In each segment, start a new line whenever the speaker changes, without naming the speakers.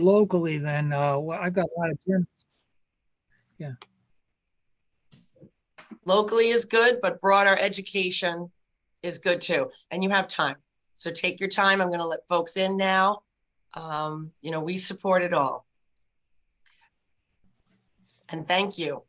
locally, then well, I've got a lot of gyms. Yeah.
Locally is good, but broader education is good too. And you have time. So take your time. I'm going to let folks in now. We support it all. And thank you.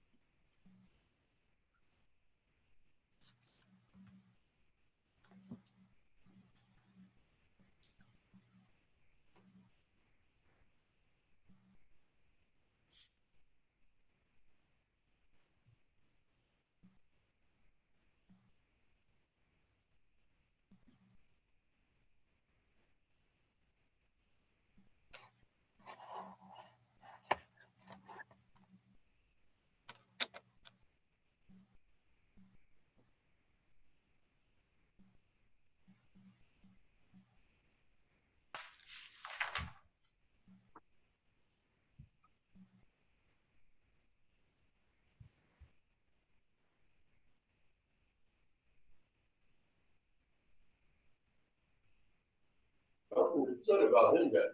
It's not about him that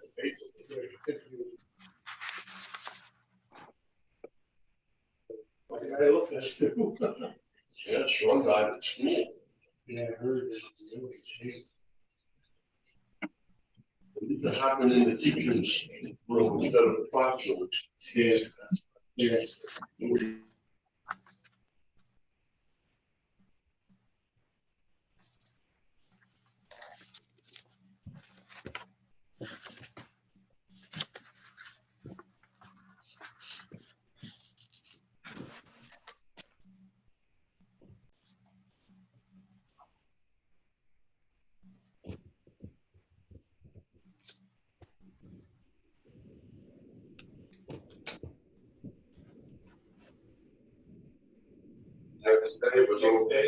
I looked at too. Yeah, that's one guy that's school. Yeah, I heard it. It used to happen in the teachers' room instead of the classroom. Yeah. Yes. Next day was okay.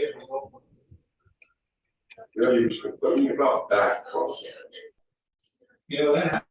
Yeah, he was complaining about back. You know that.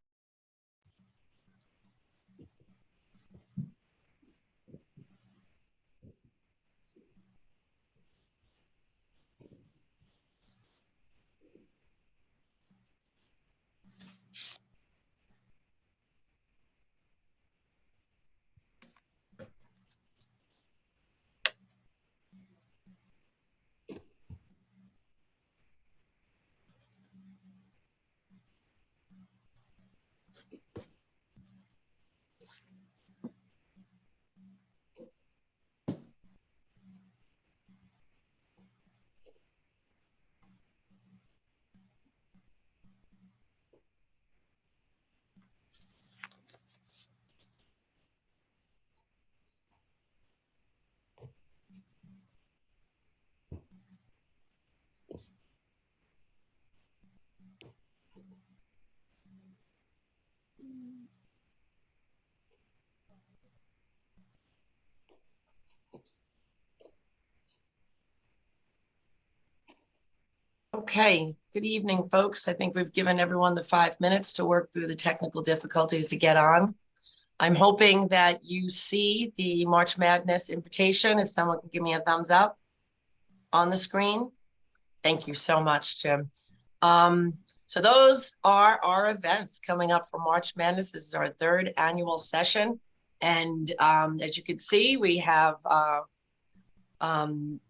Okay, good evening, folks. I think we've given everyone the 5 minutes to work through the technical difficulties to get on. I'm hoping that you see the March Madness invitation. If someone can give me a thumbs up on the screen. Thank you so much, Jim. So those are our events coming up for March Madness. This is our 3rd annual session. And as you can see, we have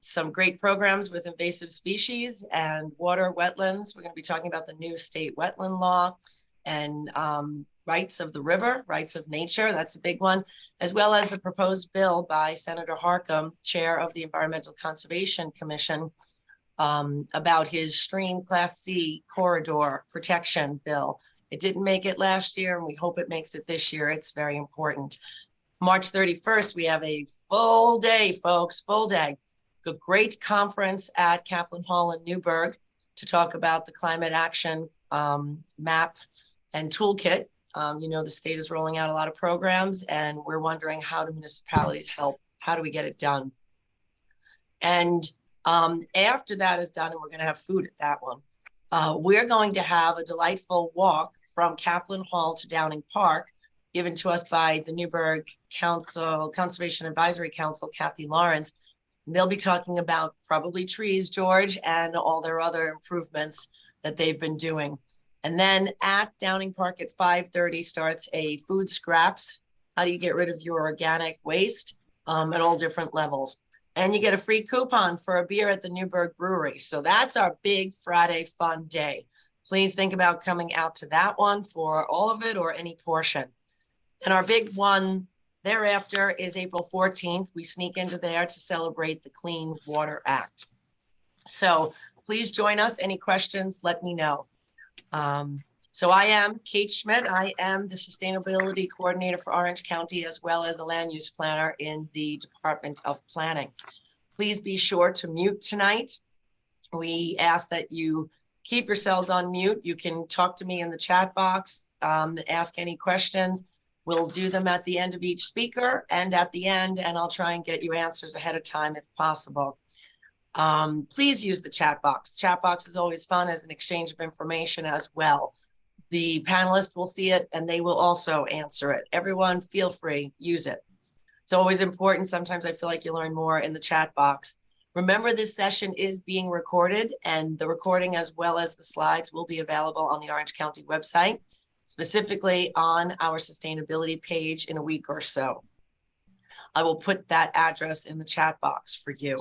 some great programs with invasive species and water wetlands. We're going to be talking about the new state wetland law and rights of the river, rights of nature. That's a big one, as well as the proposed bill by Senator Harckham, chair of the Environmental Conservation Commission, about his stream Class C corridor protection bill. It didn't make it last year, and we hope it makes it this year. It's very important. March 31st, we have a full day, folks, full day. A great conference at Kaplan Hall in Newburgh to talk about the climate action map and toolkit. The state is rolling out a lot of programs, and we're wondering, how do municipalities help? How do we get it done? And after that is done, and we're going to have food at that one, we're going to have a delightful walk from Kaplan Hall to Downing Park, given to us by the Newburgh Conservation Advisory Council, Kathy Lawrence. And they'll be talking about probably trees, George, and all their other improvements that they've been doing. And then at Downing Park at 5:30 starts a food scraps. How do you get rid of your organic waste at all different levels? And you get a free coupon for a beer at the Newburgh Brewery. So that's our big Friday fun day. Please think about coming out to that one for all of it or any portion. And our big one thereafter is April 14th. We sneak into there to celebrate the Clean Water Act. So please join us. Any questions, let me know. So I am Kate Schmidt. I am the Sustainability Coordinator for Orange County, as well as a land use planner in the Department of Planning. Please be sure to mute tonight. We ask that you keep yourselves on mute. You can talk to me in the chat box, ask any questions. We'll do them at the end of each speaker and at the end, and I'll try and get you answers ahead of time if possible. Please use the chat box. Chat box is always fun as an exchange of information as well. The panelists will see it and they will also answer it. Everyone feel free, use it. It's always important. Sometimes I feel like you learn more in the chat box. Remember, this session is being recorded, and the recording as well as the slides will be available on the Orange County website, specifically on our sustainability page in a week or so. I will put that address in the chat box for you.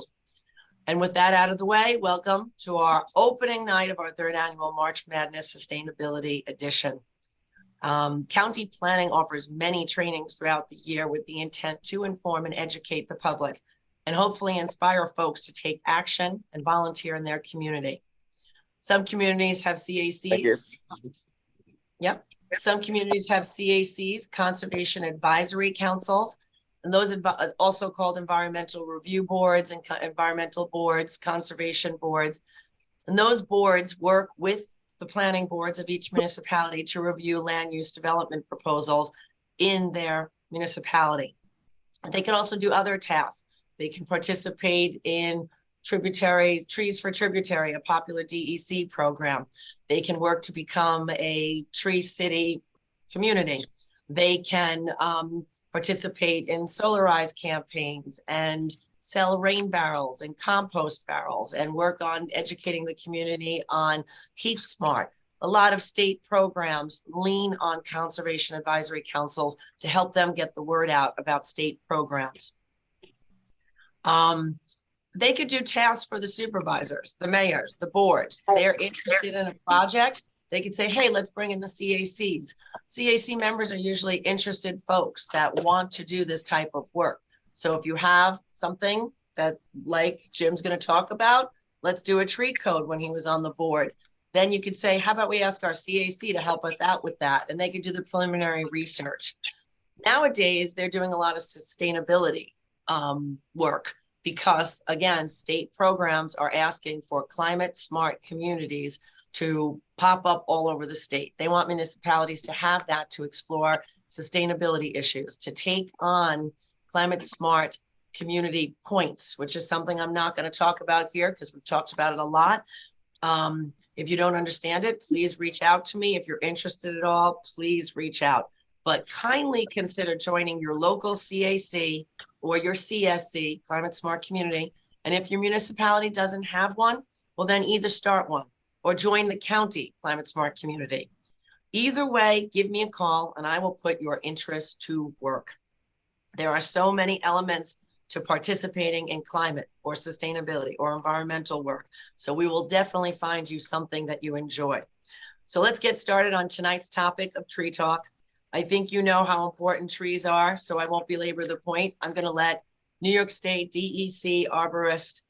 And with that out of the way, welcome to our opening night of our third annual March Madness Sustainability Edition. County planning offers many trainings throughout the year with the intent to inform and educate the public and hopefully inspire folks to take action and volunteer in their community. Some communities have CACs. Yep. Some communities have CACs, Conservation Advisory Councils, and those also called environmental review boards and environmental boards, conservation boards. And those boards work with the planning boards of each municipality to review land use development proposals in their municipality. And they can also do other tasks. They can participate in Trees for Tributary, a popular DEC program. They can work to become a tree city community. They can participate in solarize campaigns and sell rain barrels and compost barrels and work on educating the community on Heat Smart. A lot of state programs lean on conservation advisory councils to help them get the word out about state programs. They could do tasks for the supervisors, the mayors, the board. They're interested in a project. They could say, hey, let's bring in the CACs. CAC members are usually interested folks that want to do this type of work. So if you have something that, like Jim's going to talk about, let's do a tree code when he was on the board. Then you could say, how about we ask our CAC to help us out with that? And they could do the preliminary research. Nowadays, they're doing a lot of sustainability work because, again, state programs are asking for climate smart communities to pop up all over the state. They want municipalities to have that to explore sustainability issues, to take on climate smart community points, which is something I'm not going to talk about here because we've talked about it a lot. If you don't understand it, please reach out to me. If you're interested at all, please reach out. But kindly consider joining your local CAC or your CSC, Climate Smart Community. And if your municipality doesn't have one, well, then either start one or join the county Climate Smart Community. Either way, give me a call and I will put your interest to work. There are so many elements to participating in climate or sustainability or environmental work. So we will definitely find you something that you enjoy. So let's get started on tonight's topic of Tree Talk. I think you know how important trees are, so I won't belabor the point. I'm going to let New York State DEC arborist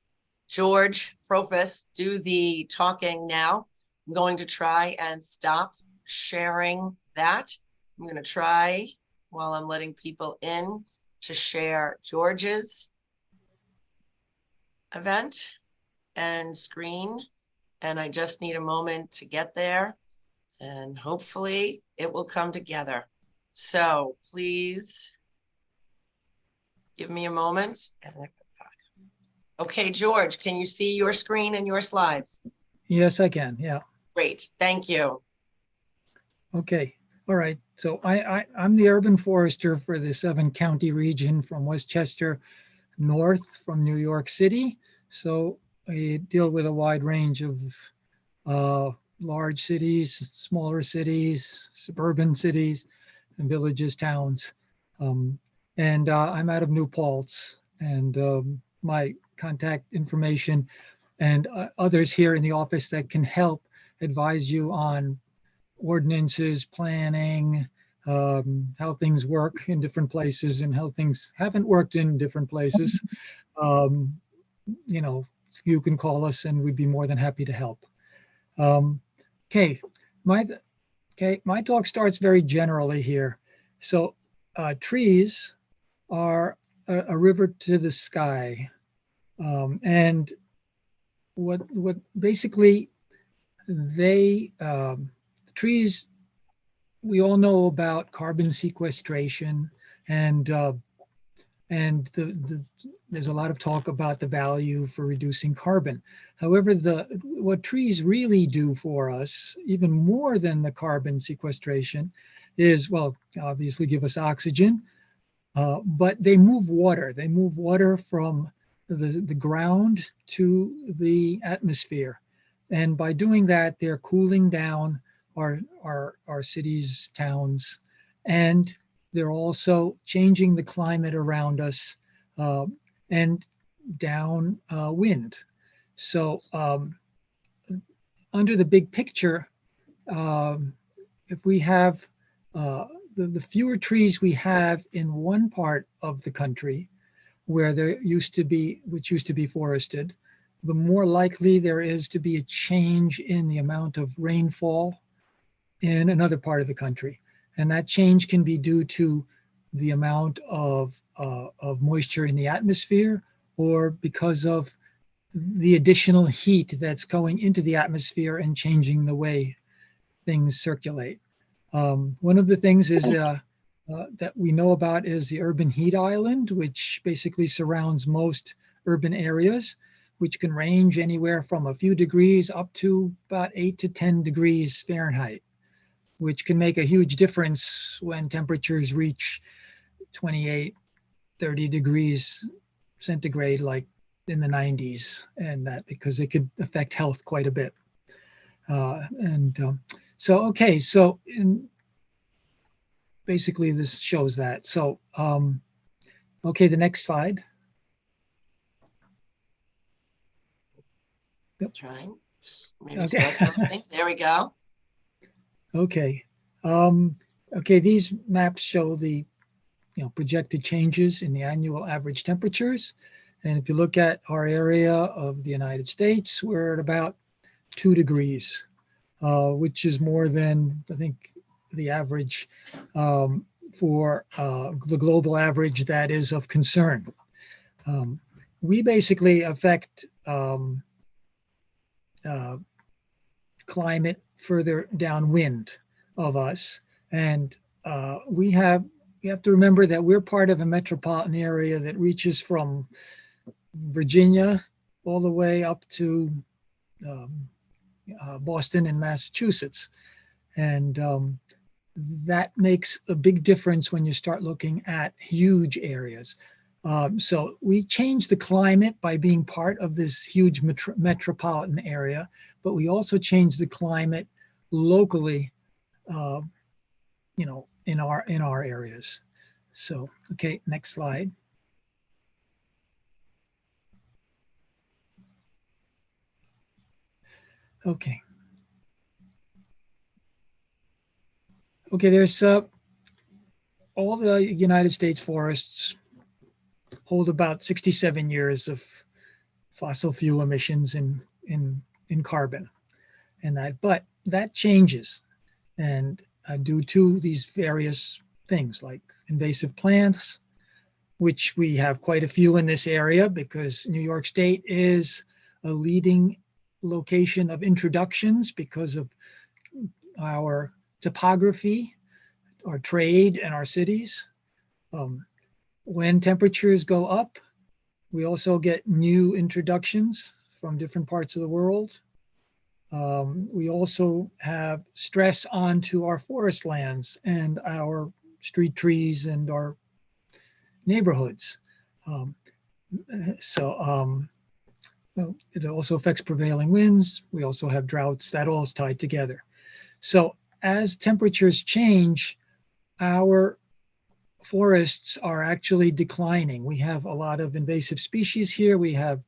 George Profis do the talking now. I'm going to try and stop sharing that. I'm going to try, while I'm letting people in, to share George's event and screen. And I just need a moment to get there and hopefully it will come together. So please give me a moment. Okay, George, can you see your screen and your slides?
Yes, I can. Yeah.
Great. Thank you.
Okay. All right. So I'm the urban forester for the 7-county region from Westchester north from New York City. So I deal with a wide range of large cities, smaller cities, suburban cities, and villages, towns. And I'm out of New Paltz, and my contact information and others here in the office that can help advise you on ordinances, planning, how things work in different places and how things haven't worked in different places. Um, you know, you can call us and we'd be more than happy to help. Okay, my my talk starts very generally here. So trees are a river to the sky, and what basically they trees, we all know about carbon sequestration, and there's a lot of talk about the value for reducing carbon. However, what trees really do for us, even more than the carbon sequestration, is, well, obviously give us oxygen, but they move water. They move water from the ground to the atmosphere. And by doing that, they're cooling down our cities, towns, and they're also changing the climate around us and downwind. So under the big picture, if we have the fewer trees we have in one part of the country where there used to be, which used to be forested, the more likely there is to be a change in the amount of rainfall in another part of the country. And that change can be due to the amount of moisture in the atmosphere, or because of the additional heat that's going into the atmosphere and changing the way things circulate. One of the things is that we know about is the urban heat island, which basically surrounds most urban areas, which can range anywhere from a few degrees up to about 8 to 10 degrees Fahrenheit, which can make a huge difference when temperatures reach 28, 30 degrees centigrade, like in the 90s, and that because it could affect health quite a bit. Okay, so basically this shows that. So, okay, the next slide. Yep.
Trying. Maybe
Okay.
start something. There we go.
Okay. Okay, these maps show the projected changes in the annual average temperatures. And if you look at our area of the United States, we're at about 2 degrees, which is more than, I think, the average for the global average that is of concern. We basically affect climate further downwind of us. And we have to remember that we're part of a metropolitan area that reaches from Virginia all the way up to Boston and Massachusetts. And that makes a big difference when you start looking at huge areas. So we change the climate by being part of this huge metropolitan area, but we also change the climate locally, in our areas. So, okay, next slide. Okay. Okay, there's all the United States forests hold about 67 years of fossil fuel emissions in carbon, and but that changes, and due to these various things like invasive plants, which we have quite a few in this area because New York State is a leading location of introductions because of our topography, our trade, and our cities. When temperatures go up, we also get new introductions from different parts of the world. We also have stress onto our forest lands and our street trees and our neighborhoods. well, it also affects prevailing winds. We also have droughts. That all is tied together. So as temperatures change, our forests are actually declining. We have a lot of invasive species here. We have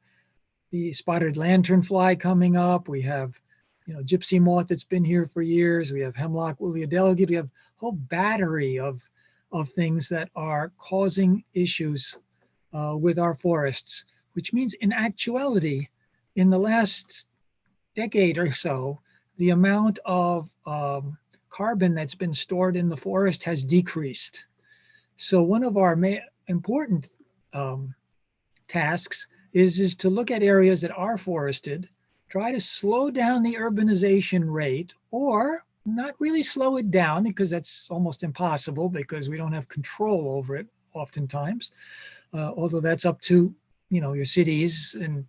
the spotted lanternfly coming up. We have, gypsy moth that's been here for years. We have hemlock woolly adelgid. We have a whole battery of things that are causing issues with our forests, which means in actuality, in the last decade or so, the amount of carbon that's been stored in the forest has decreased. So one of our important tasks is to look at areas that are forested, try to slow down the urbanization rate, or not really slow it down, because that's almost impossible because we don't have control over it oftentimes, although that's up to your cities and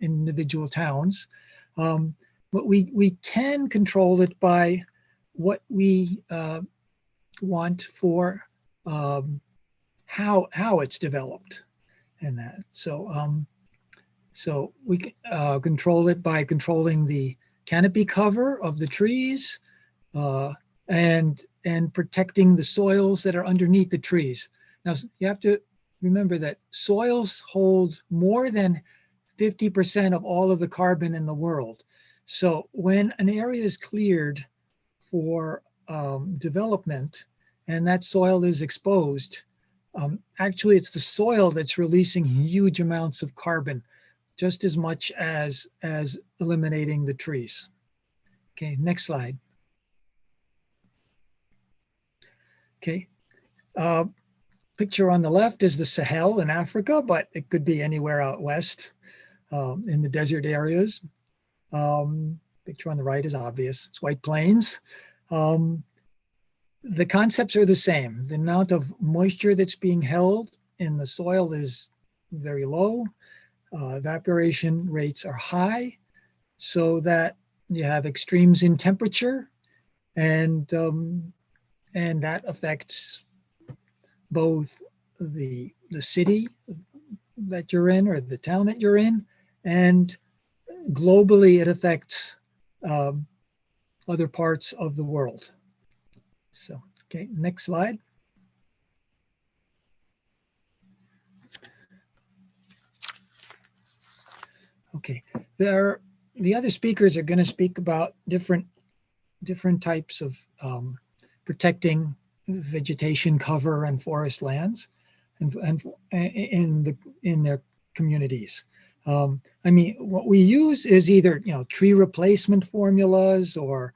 individual towns. But we can control it by what we want for how it's developed and that. So we control it by controlling the canopy cover of the trees and protecting the soils that are underneath the trees. Now you have to remember that soils hold more than 50% of all of the carbon in the world. So when an area is cleared for development and that soil is exposed, actually it's the soil that's releasing huge amounts of carbon, just as much as eliminating the trees. Okay, next slide. Okay, picture on the left is the Sahel in Africa, but it could be anywhere out west in the desert areas. Picture on the right is obvious. It's White Plains. The concepts are the same. The amount of moisture that's being held in the soil is very low. Evaporation rates are high, so that you have extremes in temperature, and that affects both the city that you're in or the town that you're in, and globally it affects other parts of the world. So, okay, next slide. Okay, the other speakers are going to speak about different types of protecting vegetation cover and forest lands, and in their communities. I mean, what we use is either tree replacement formulas or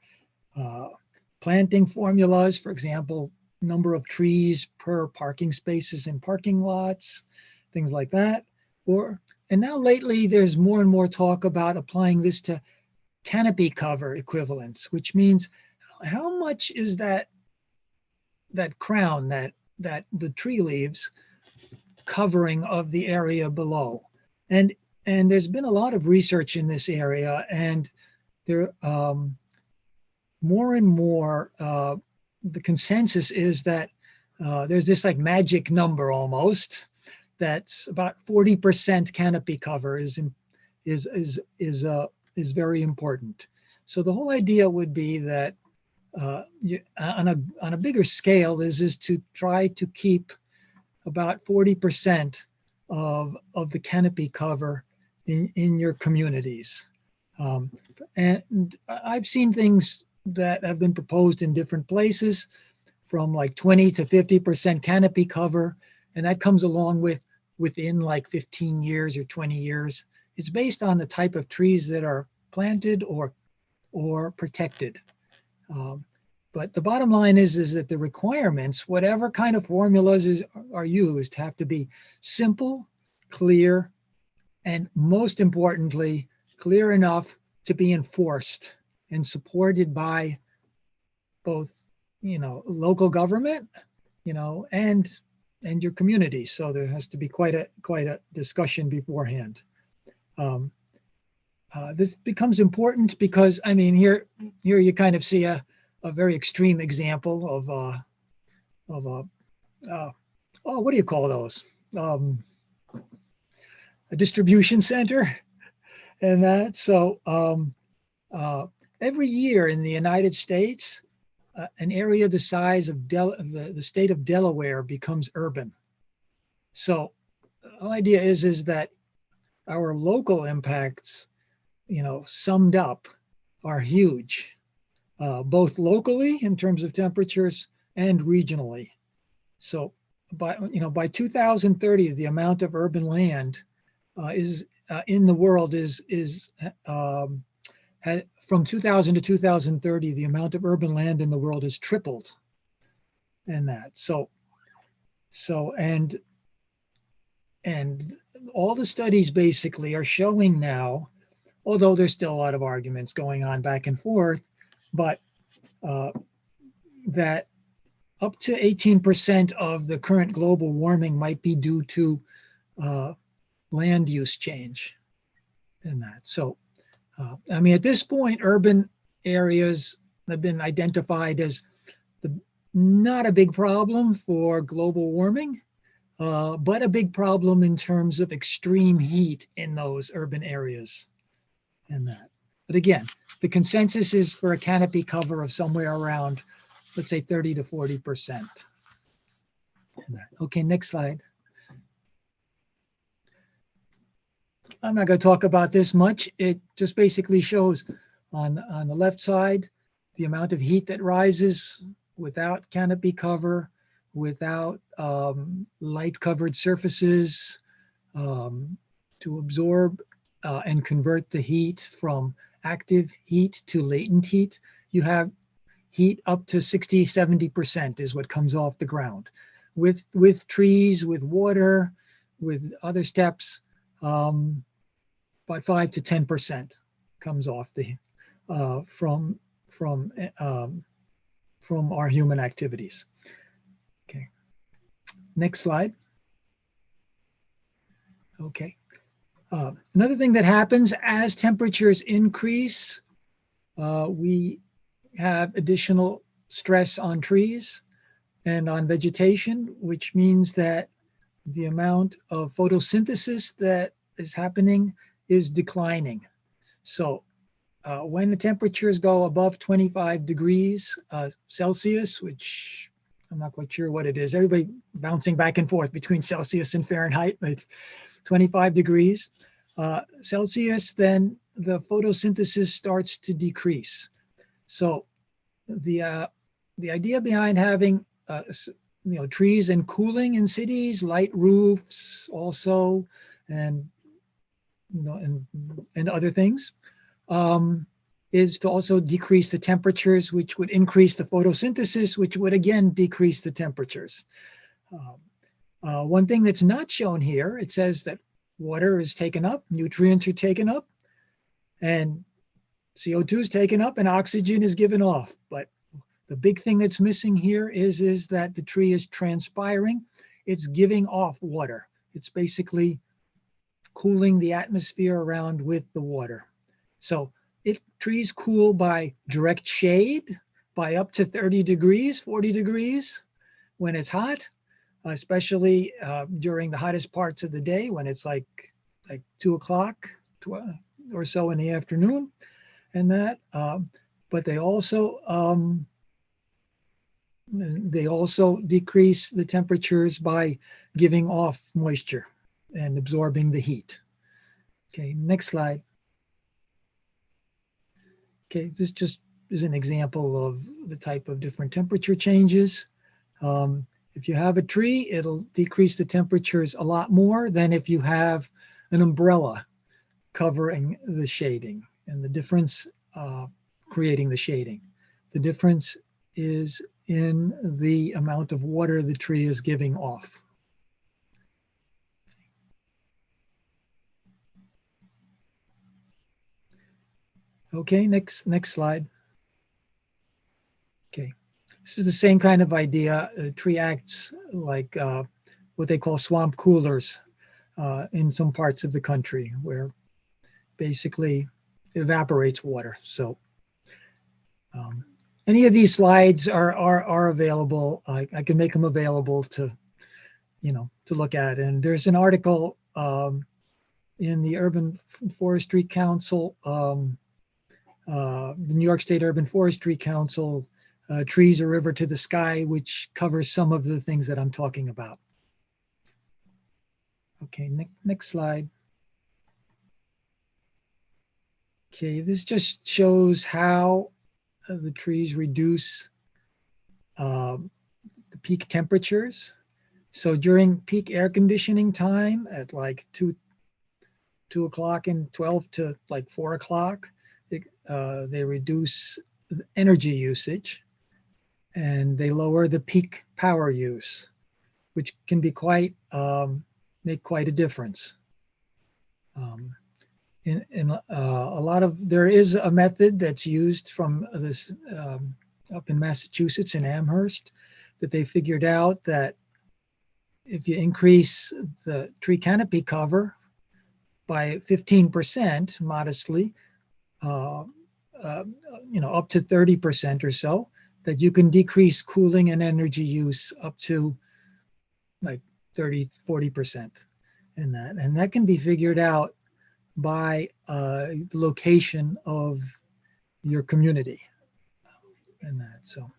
planting formulas. For example, number of trees per parking spaces in parking lots, things like that. And now lately, there's more and more talk about applying this to canopy cover equivalents, which means how much is that crown that the tree leaves covering of the area below. And there's been a lot of research in this area, and there more and more the consensus is that there's this like magic number almost, that's about 40% canopy cover is very important. So the whole idea would be that on a bigger scale is to try to keep about 40% of the canopy cover in your communities. And I've seen things that have been proposed in different places, from like 20 to 50% canopy cover, and that comes along within like 15 years or 20 years. It's based on the type of trees that are planted or protected. But the bottom line is that the requirements, whatever kind of formulas are used, have to be simple, clear, and most importantly, clear enough to be enforced and supported by both, local government, and your community. So there has to be quite a discussion beforehand. This becomes important because, I mean, here you kind of see a very extreme example of what do you call those? A distribution center. And that, so every year in the United States, an area the size of the state of Delaware becomes urban. So the idea is that our local impacts, summed up, are huge, both locally in terms of temperatures and regionally. So by 2030, the amount of urban land is in the world from 2000 to 2030, the amount of urban land in the world has tripled. And that and all the studies basically are showing now, although there's still a lot of arguments going on back and forth, but that up to 18% of the current global warming might be due to land use change and that. So, I mean, at this point, urban areas have been identified as not a big problem for global warming, but a big problem in terms of extreme heat in those urban areas and that. But again, the consensus is for a canopy cover of somewhere around, let's say 30 to 40%. Okay, next slide. I'm not going to talk about this much. It just basically shows on the left side the amount of heat that rises without canopy cover, without light covered surfaces to absorb and convert the heat from active heat to latent heat. You have heat up to 60, 70% is what comes off the ground. With trees, with water, with other steps, about 5 to 10% comes off from our human activities. Okay, next slide. Okay, another thing that happens as temperatures increase, we have additional stress on trees and on vegetation, which means that the amount of photosynthesis that is happening is declining. So when the temperatures go above 25 degrees Celsius, which I'm not quite sure what it is, everybody bouncing back and forth between Celsius and Fahrenheit, but it's 25 degrees Celsius, then the photosynthesis starts to decrease. So the idea behind having trees and cooling in cities, light roofs also, and and other things, is to also decrease the temperatures, which would increase the photosynthesis, which would again decrease the temperatures. One thing that's not shown here, it says that water is taken up, nutrients are taken up, and CO2 is taken up and oxygen is given off. But the big thing that's missing here is that the tree is transpiring. It's giving off water. It's basically cooling the atmosphere around with the water. So if trees cool by direct shade by up to 30 degrees, 40 degrees when it's hot, especially during the hottest parts of the day when it's like 2 o'clock or so in the afternoon and that, but they also decrease the temperatures by giving off moisture and absorbing the heat. Okay, next slide. Okay, this just is an example of the type of different temperature changes. If you have a tree, it'll decrease the temperatures a lot more than if you have an umbrella covering the shading, and the difference, creating the shading. The difference is in the amount of water the tree is giving off. Okay, next slide. Okay, this is the same kind of idea. A tree acts like what they call swamp coolers in some parts of the country, where basically evaporates water. So any of these slides are available. I can make them available to look at. And there's an article in the Urban Forestry Council, the New York State Urban Forestry Council, Trees a River to the Sky, which covers some of the things that I'm talking about. Okay, next slide. Okay, this just shows how the trees reduce the peak temperatures. So during peak air conditioning time at like 2 o'clock and 12 to like 4 o'clock, they reduce the energy usage and they lower the peak power use, which can be quite, make quite a difference. A lot of, there is a method that's used from this up in Massachusetts in Amherst, that they figured out that if you increase the tree canopy cover by 15% modestly, up to 30% or so, that you can decrease cooling and energy use up to like 30, 40% in that. And that can be figured out by the location of your community and that. So,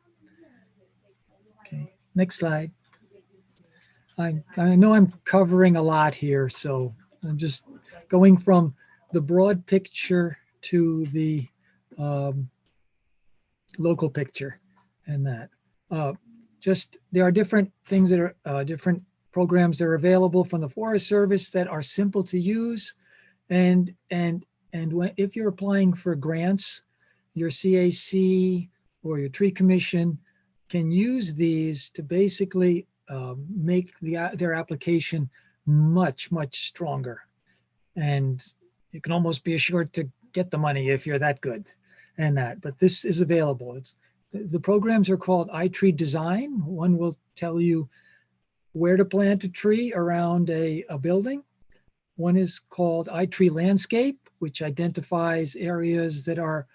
okay, next slide. I know I'm covering a lot here, so I'm just going from the broad picture to the local picture and that. There are different things that are different programs that are available from the Forest Service that are simple to use. And if you're applying for grants, your CAC or your tree commission can use these to basically make their application much, much stronger. And you can almost be assured to get the money if you're that good and that. But this is available. The programs are called iTree Design. One will tell you where to plant a tree around a building. One is called iTree Landscape, which identifies areas that are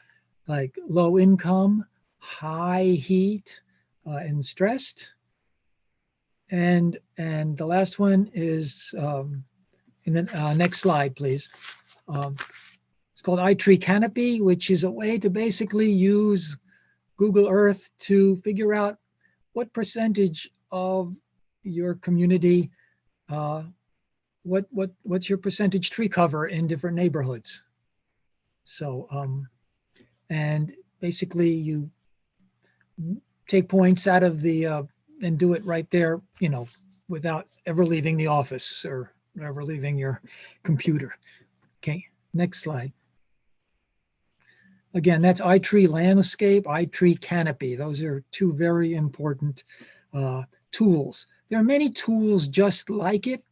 like low income, high heat, and stressed. And the last one is, in the next slide, please. It's called iTree Canopy, which is a way to basically use Google Earth to figure out what percentage of your community, what's your percentage tree cover in different neighborhoods. So, and basically you take points out of the, and do it right there, without ever leaving the office or ever leaving your computer. Okay, next slide. Again, that's iTree Landscape, iTree Canopy. Those are two very important tools. There are many tools just like it,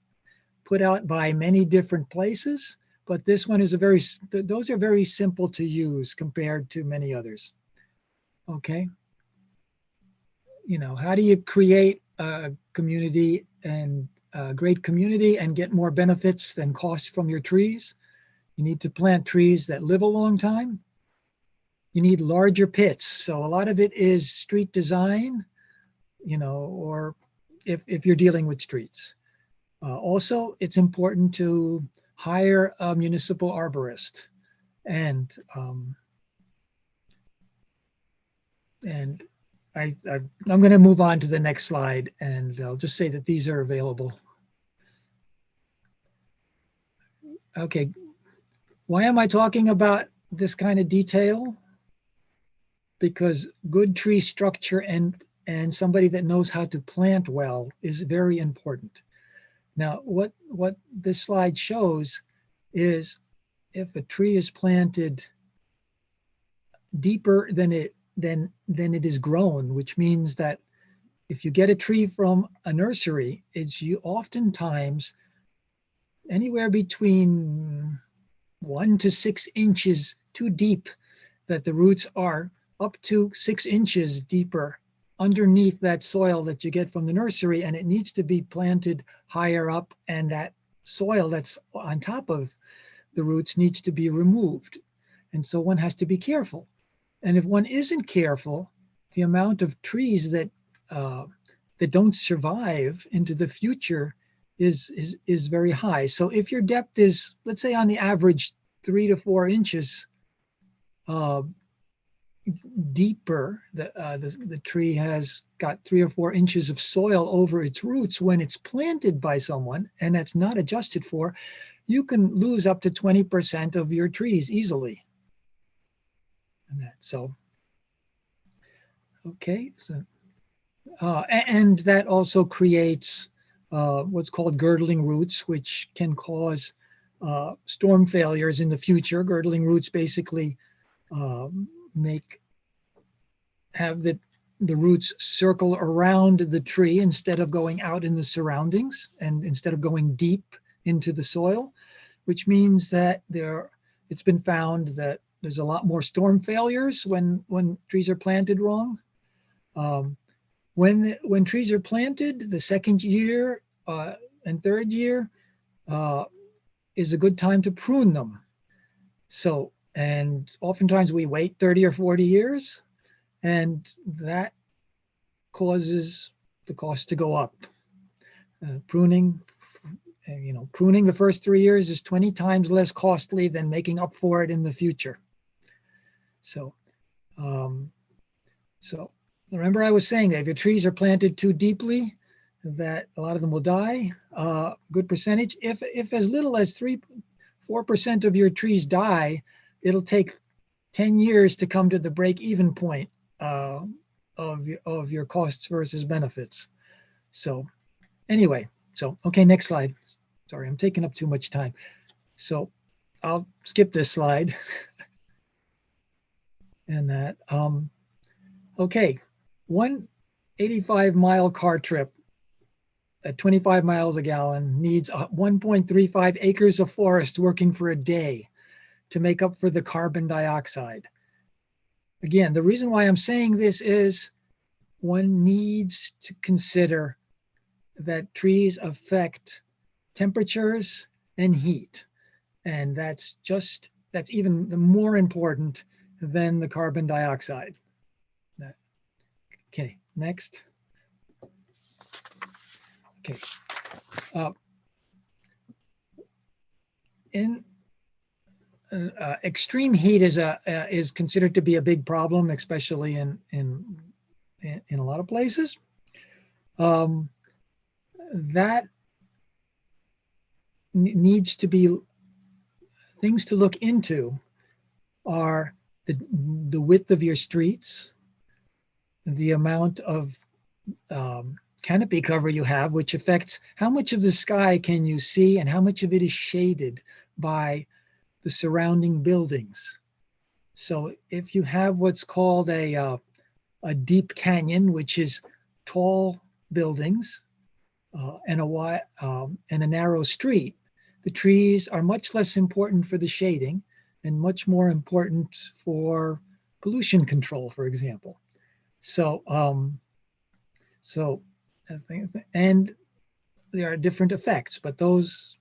put out by many different places, but this one is those are very simple to use compared to many others. Okay. How do you create a community and a great community and get more benefits than costs from your trees? You need to plant trees that live a long time. You need larger pits. So a lot of it is street design, or if you're dealing with streets. Also, it's important to hire a municipal arborist. And I'm going to move on to the next slide, and I'll just say that these are available. Okay, why am I talking about this kind of detail? Because good tree structure and somebody that knows how to plant well is very important. Now, what this slide shows is if a tree is planted deeper than it is grown, which means that if you get a tree from a nursery, it's oftentimes anywhere between 1 to 6 inches too deep, that the roots are up to 6 inches deeper underneath that soil that you get from the nursery, and it needs to be planted higher up, and that soil that's on top of the roots needs to be removed. And so one has to be careful. And if one isn't careful, the amount of trees that don't survive into the future is very high. So if your depth is, let's say on the average, 3 to 4 inches deeper, the tree has got 3 or 4 inches of soil over its roots when it's planted by someone, and that's not adjusted for, you can lose up to 20% of your trees easily. So, okay, so and that also creates what's called girdling roots, which can cause storm failures in the future. Girdling roots basically have the roots circle around the tree instead of going out in the surroundings and instead of going deep into the soil, which means that it's been found that there's a lot more storm failures when trees are planted wrong. When trees are planted, the second year and third year is a good time to prune them. So, and oftentimes we wait 30 or 40 years, and that causes the cost to go up. Pruning the first 3 years is 20 times less costly than making up for it in the future. So, remember I was saying that if your trees are planted too deeply, that a lot of them will die. Good percentage. If as little as 4% of your trees die, it'll take 10 years to come to the break-even point of your costs versus benefits. So anyway, okay, next slide. Sorry, I'm taking up too much time. So I'll skip this slide. And that, okay, 185-mile car trip at 25 miles a gallon needs 1.35 acres of forest working for a day to make up for the carbon dioxide. Again, the reason why I'm saying this is one needs to consider that trees affect temperatures and heat. And that's even more important than the carbon dioxide. Okay, next. Okay. Extreme heat is considered to be a big problem, especially in a lot of places. That needs to be things to look into are the width of your streets, the amount of canopy cover you have, which affects how much of the sky can you see and how much of it is shaded by the surrounding buildings. So if you have what's called a deep canyon, which is tall buildings and a narrow street, the trees are much less important for the shading and much more important for pollution control, for example. So, and there are different effects, but those,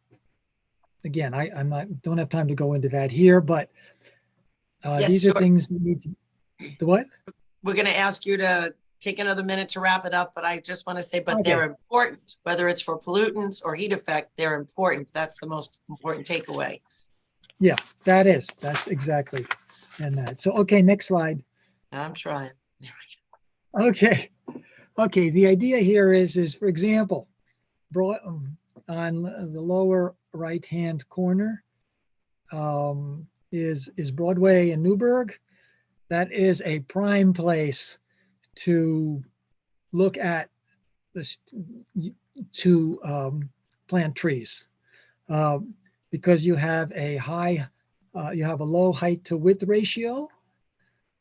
again, don't have time to go into that here, but
Yes,
these
sure.
are things that need to, the what?
We're going to ask you to take another minute to wrap it up, but I just want to say, but
Okay.
they're important, whether it's for pollutants or heat effect, they're important. That's the most important takeaway.
Yeah, that's exactly. And that, so, okay, next slide.
I'm trying.
Okay. Okay, the idea here is for example, on the lower right-hand corner is Broadway in Newburgh. That is a prime place to look at plant trees because you have a low height to width ratio.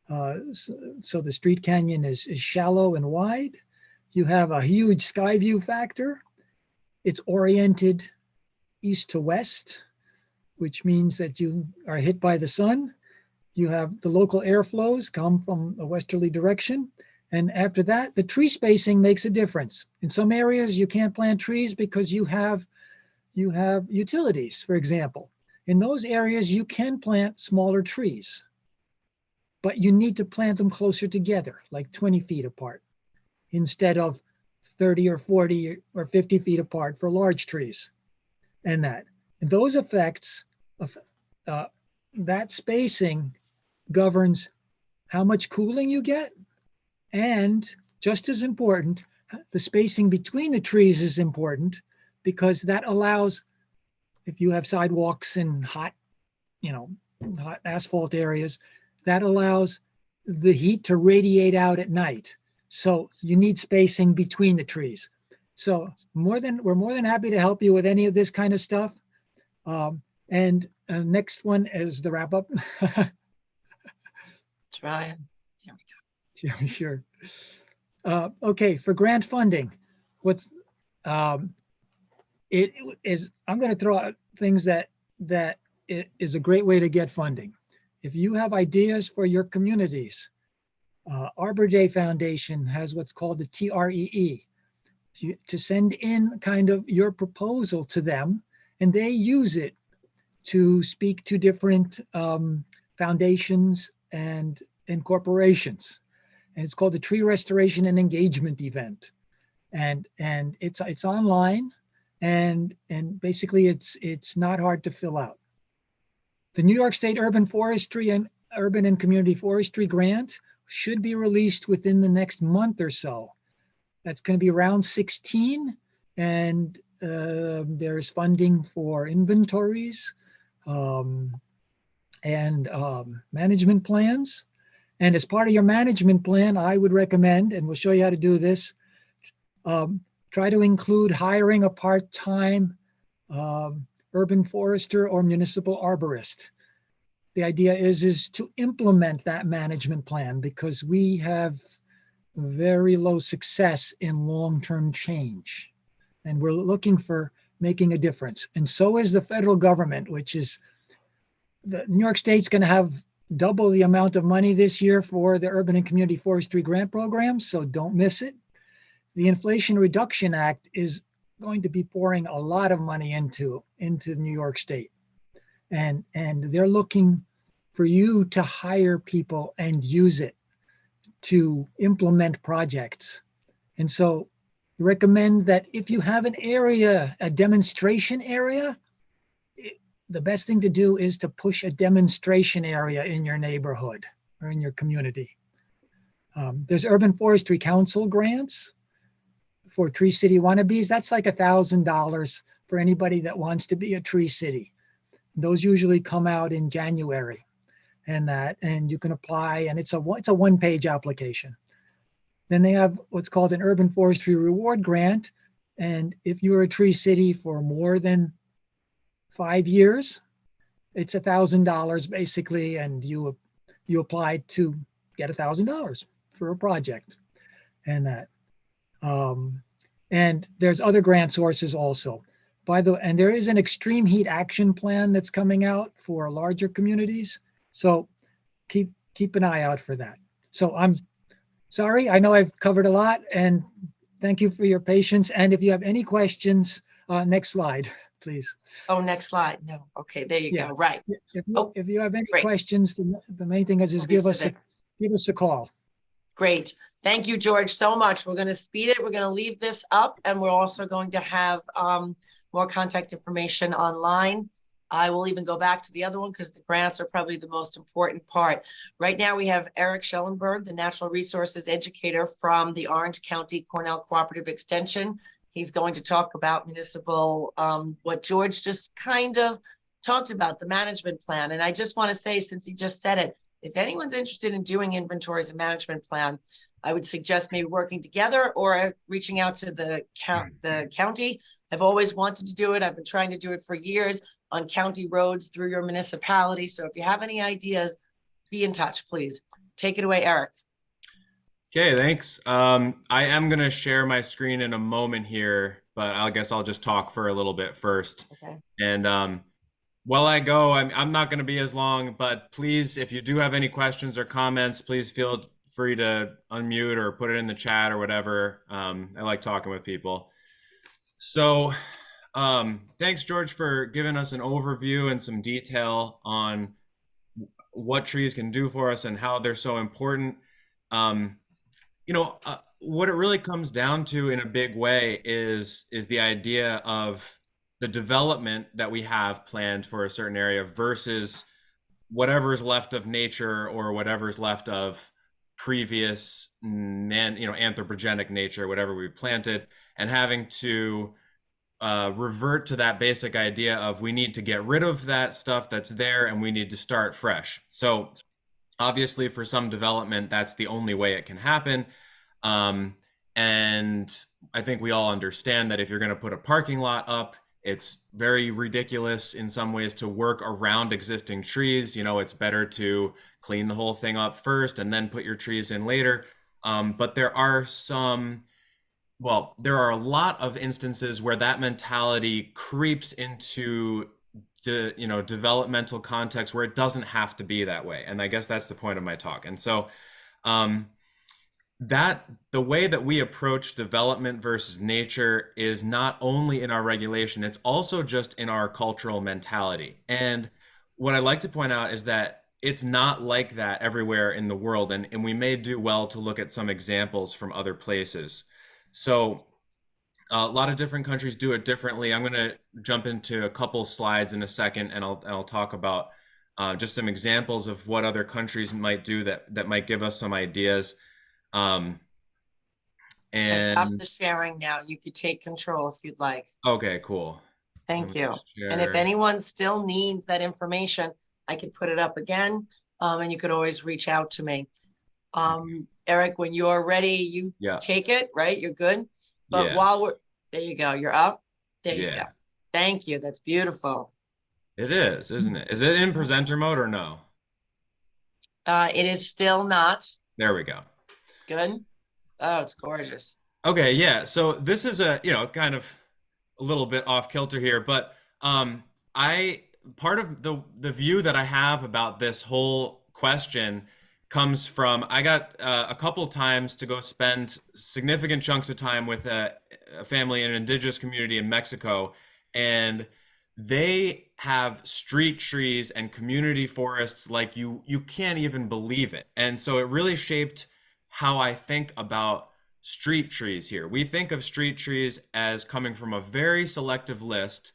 So the street canyon is shallow and wide. You have a huge sky view factor. It's oriented east to west, which means that you are hit by the sun. You have the local airflows come from a westerly direction. And after that, the tree spacing makes a difference. In some areas, you can't plant trees because you have utilities, for example. In those areas, you can plant smaller trees, but you need to plant them closer together, like 20 feet apart, instead of 30 or 40 or 50 feet apart for large trees. And those effects of that spacing governs how much cooling you get. And just as important, the spacing between the trees is important, because that allows, if you have sidewalks in hot asphalt areas, that allows the heat to radiate out at night. So you need spacing between the trees. So we're more than happy to help you with any of this kind of stuff. And next one is the wrap up.
Try. Here we go.
Sure. Okay, for grant funding, it is, I'm going to throw out things that it is a great way to get funding. If you have ideas for your communities, Arbor Day Foundation has what's called the TREE, to send in kind of your proposal to them, and they use it to speak to different foundations and corporations. And it's called the Tree Restoration and Engagement Event. And it's online, and basically it's not hard to fill out. The New York State Urban Forestry and Urban and Community Forestry Grant should be released within the next month or so. That's going to be round 16, and there's funding for inventories and management plans. And as part of your management plan, I would recommend, and we'll show you how to do this, try to include hiring a part-time urban forester or municipal arborist. The idea is to implement that management plan, because we have very low success in long-term change, and we're looking for making a difference. And so is the federal government, which is, the New York State's going to have double the amount of money this year for the Urban and Community Forestry Grant Program, so don't miss it. The Inflation Reduction Act is going to be pouring a lot of money into New York State. And they're looking for you to hire people and use it to implement projects. And so recommend that if you have an area, a demonstration area, the best thing to do is to push a demonstration area in your neighborhood or in your community. There's Urban Forestry Council grants for Tree City wannabes. That's like $1,000 for anybody that wants to be a Tree City. Those usually come out in January, and you can apply, and it's a one-page application. Then they have what's called an Urban Forestry Reward Grant, and if you're a Tree City for more than 5 years, it's $1,000 basically, and you apply to get $1,000 for a project, and that. And there's other grant sources also. And there is an extreme heat action plan that's coming out for larger communities. So keep an eye out for that. So I'm sorry, I know I've covered a lot, and thank you for your patience. And if you have any questions, next slide, please.
Oh, next slide. No. Okay, there you go. Right.
If you have any
great.
questions, the main thing is give us a call.
Great. Thank you, George, so much. We're going to speed it. We're going to leave this up, and we're also going to have more contact information online. I will even go back to the other one because the grants are probably the most important part. Right now, we have Eric Schellenberg, the Natural Resources Educator from the Orange County Cornell Cooperative Extension. He's going to talk about municipal, what George just kind of talked about, the management plan. And I just want to say, since he just said it, if anyone's interested in doing inventories and management plan, I would suggest maybe working together or reaching out to the county. I've always wanted to do it. I've been trying to do it for years on county roads through your municipality. So if you have any ideas, be in touch, please. Take it away, Eric.
Okay, thanks. I am going to share my screen in a moment here, but I guess I'll just talk for a little bit first.
Okay.
And while I go, I'm not going to be as long, but please, if you do have any questions or comments, please feel free to unmute or put it in the chat or whatever. I like talking with people. So thanks, George, for giving us an overview and some detail on what trees can do for us and how they're so important. what it really comes down to in a big way is the idea of the development that we have planned for a certain area versus whatever's left of nature or whatever's left of previous anthropogenic nature, whatever we planted, and having to revert to that basic idea of we need to get rid of that stuff that's there and we need to start fresh. So obviously for some development, that's the only way it can happen. And I think we all understand that if you're going to put a parking lot up, it's very ridiculous in some ways to work around existing trees. It's better to clean the whole thing up first and then put your trees in later. But there are a lot of instances where that mentality creeps into developmental context where it doesn't have to be that way. And I guess that's the point of my talk. And so that the way that we approach development versus nature is not only in our regulation, it's also just in our cultural mentality. And what I'd like to point out is that it's not like that everywhere in the world. And we may do well to look at some examples from other places. So a lot of different countries do it differently. I'm going to jump into a couple slides in a second, and I'll talk about just some examples of what other countries might do that might give us some ideas.
Stop the sharing now. You could take control if you'd like.
Okay, cool.
Thank you. And if anyone still needs that information, I can put it up again, and you could always reach out to me. Eric, when you're ready, you take it, right? You're good. But there you go. You're up. There you go. Thank you. That's beautiful.
It is, isn't it? Is it in presenter mode or no?
It is still not.
There we go.
Good. Oh, it's gorgeous.
Okay, yeah. So this is kind of a little bit off kilter here, but part of the view that I have about this whole question comes from, I got a couple times to go spend significant chunks of time with a family in an indigenous community in Mexico, and they have street trees and community forests like you can't even believe it. And so it really shaped how I think about street trees here. We think of street trees as coming from a very selective list,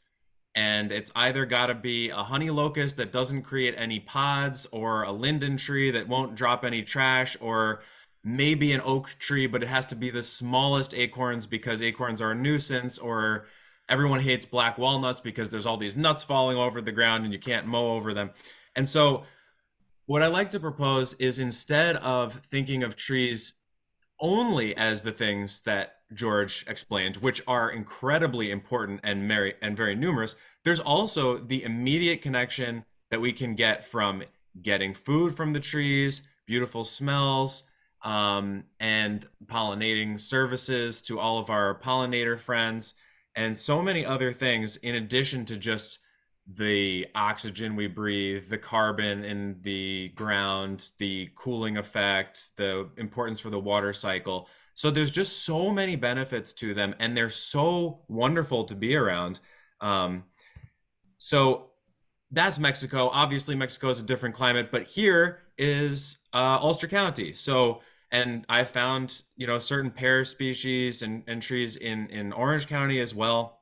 and it's either got to be a honey locust that doesn't create any pods, or a linden tree that won't drop any trash, or maybe an oak tree, but it has to be the smallest acorns because acorns are a nuisance, or everyone hates black walnuts because there's all these nuts falling over the ground and you can't mow over them. And so what I like to propose is, instead of thinking of trees only as the things that George explained, which are incredibly important and very numerous, there's also the immediate connection that we can get from getting food from the trees, beautiful smells, and pollinating services to all of our pollinator friends, and so many other things in addition to just the oxygen we breathe, the carbon in the ground, the cooling effect, the importance for the water cycle. So there's just so many benefits to them, and they're so wonderful to be around. So that's Mexico. Obviously, Mexico is a different climate, but here is Ulster County. So, and I found, certain pear species and trees in Orange County as well.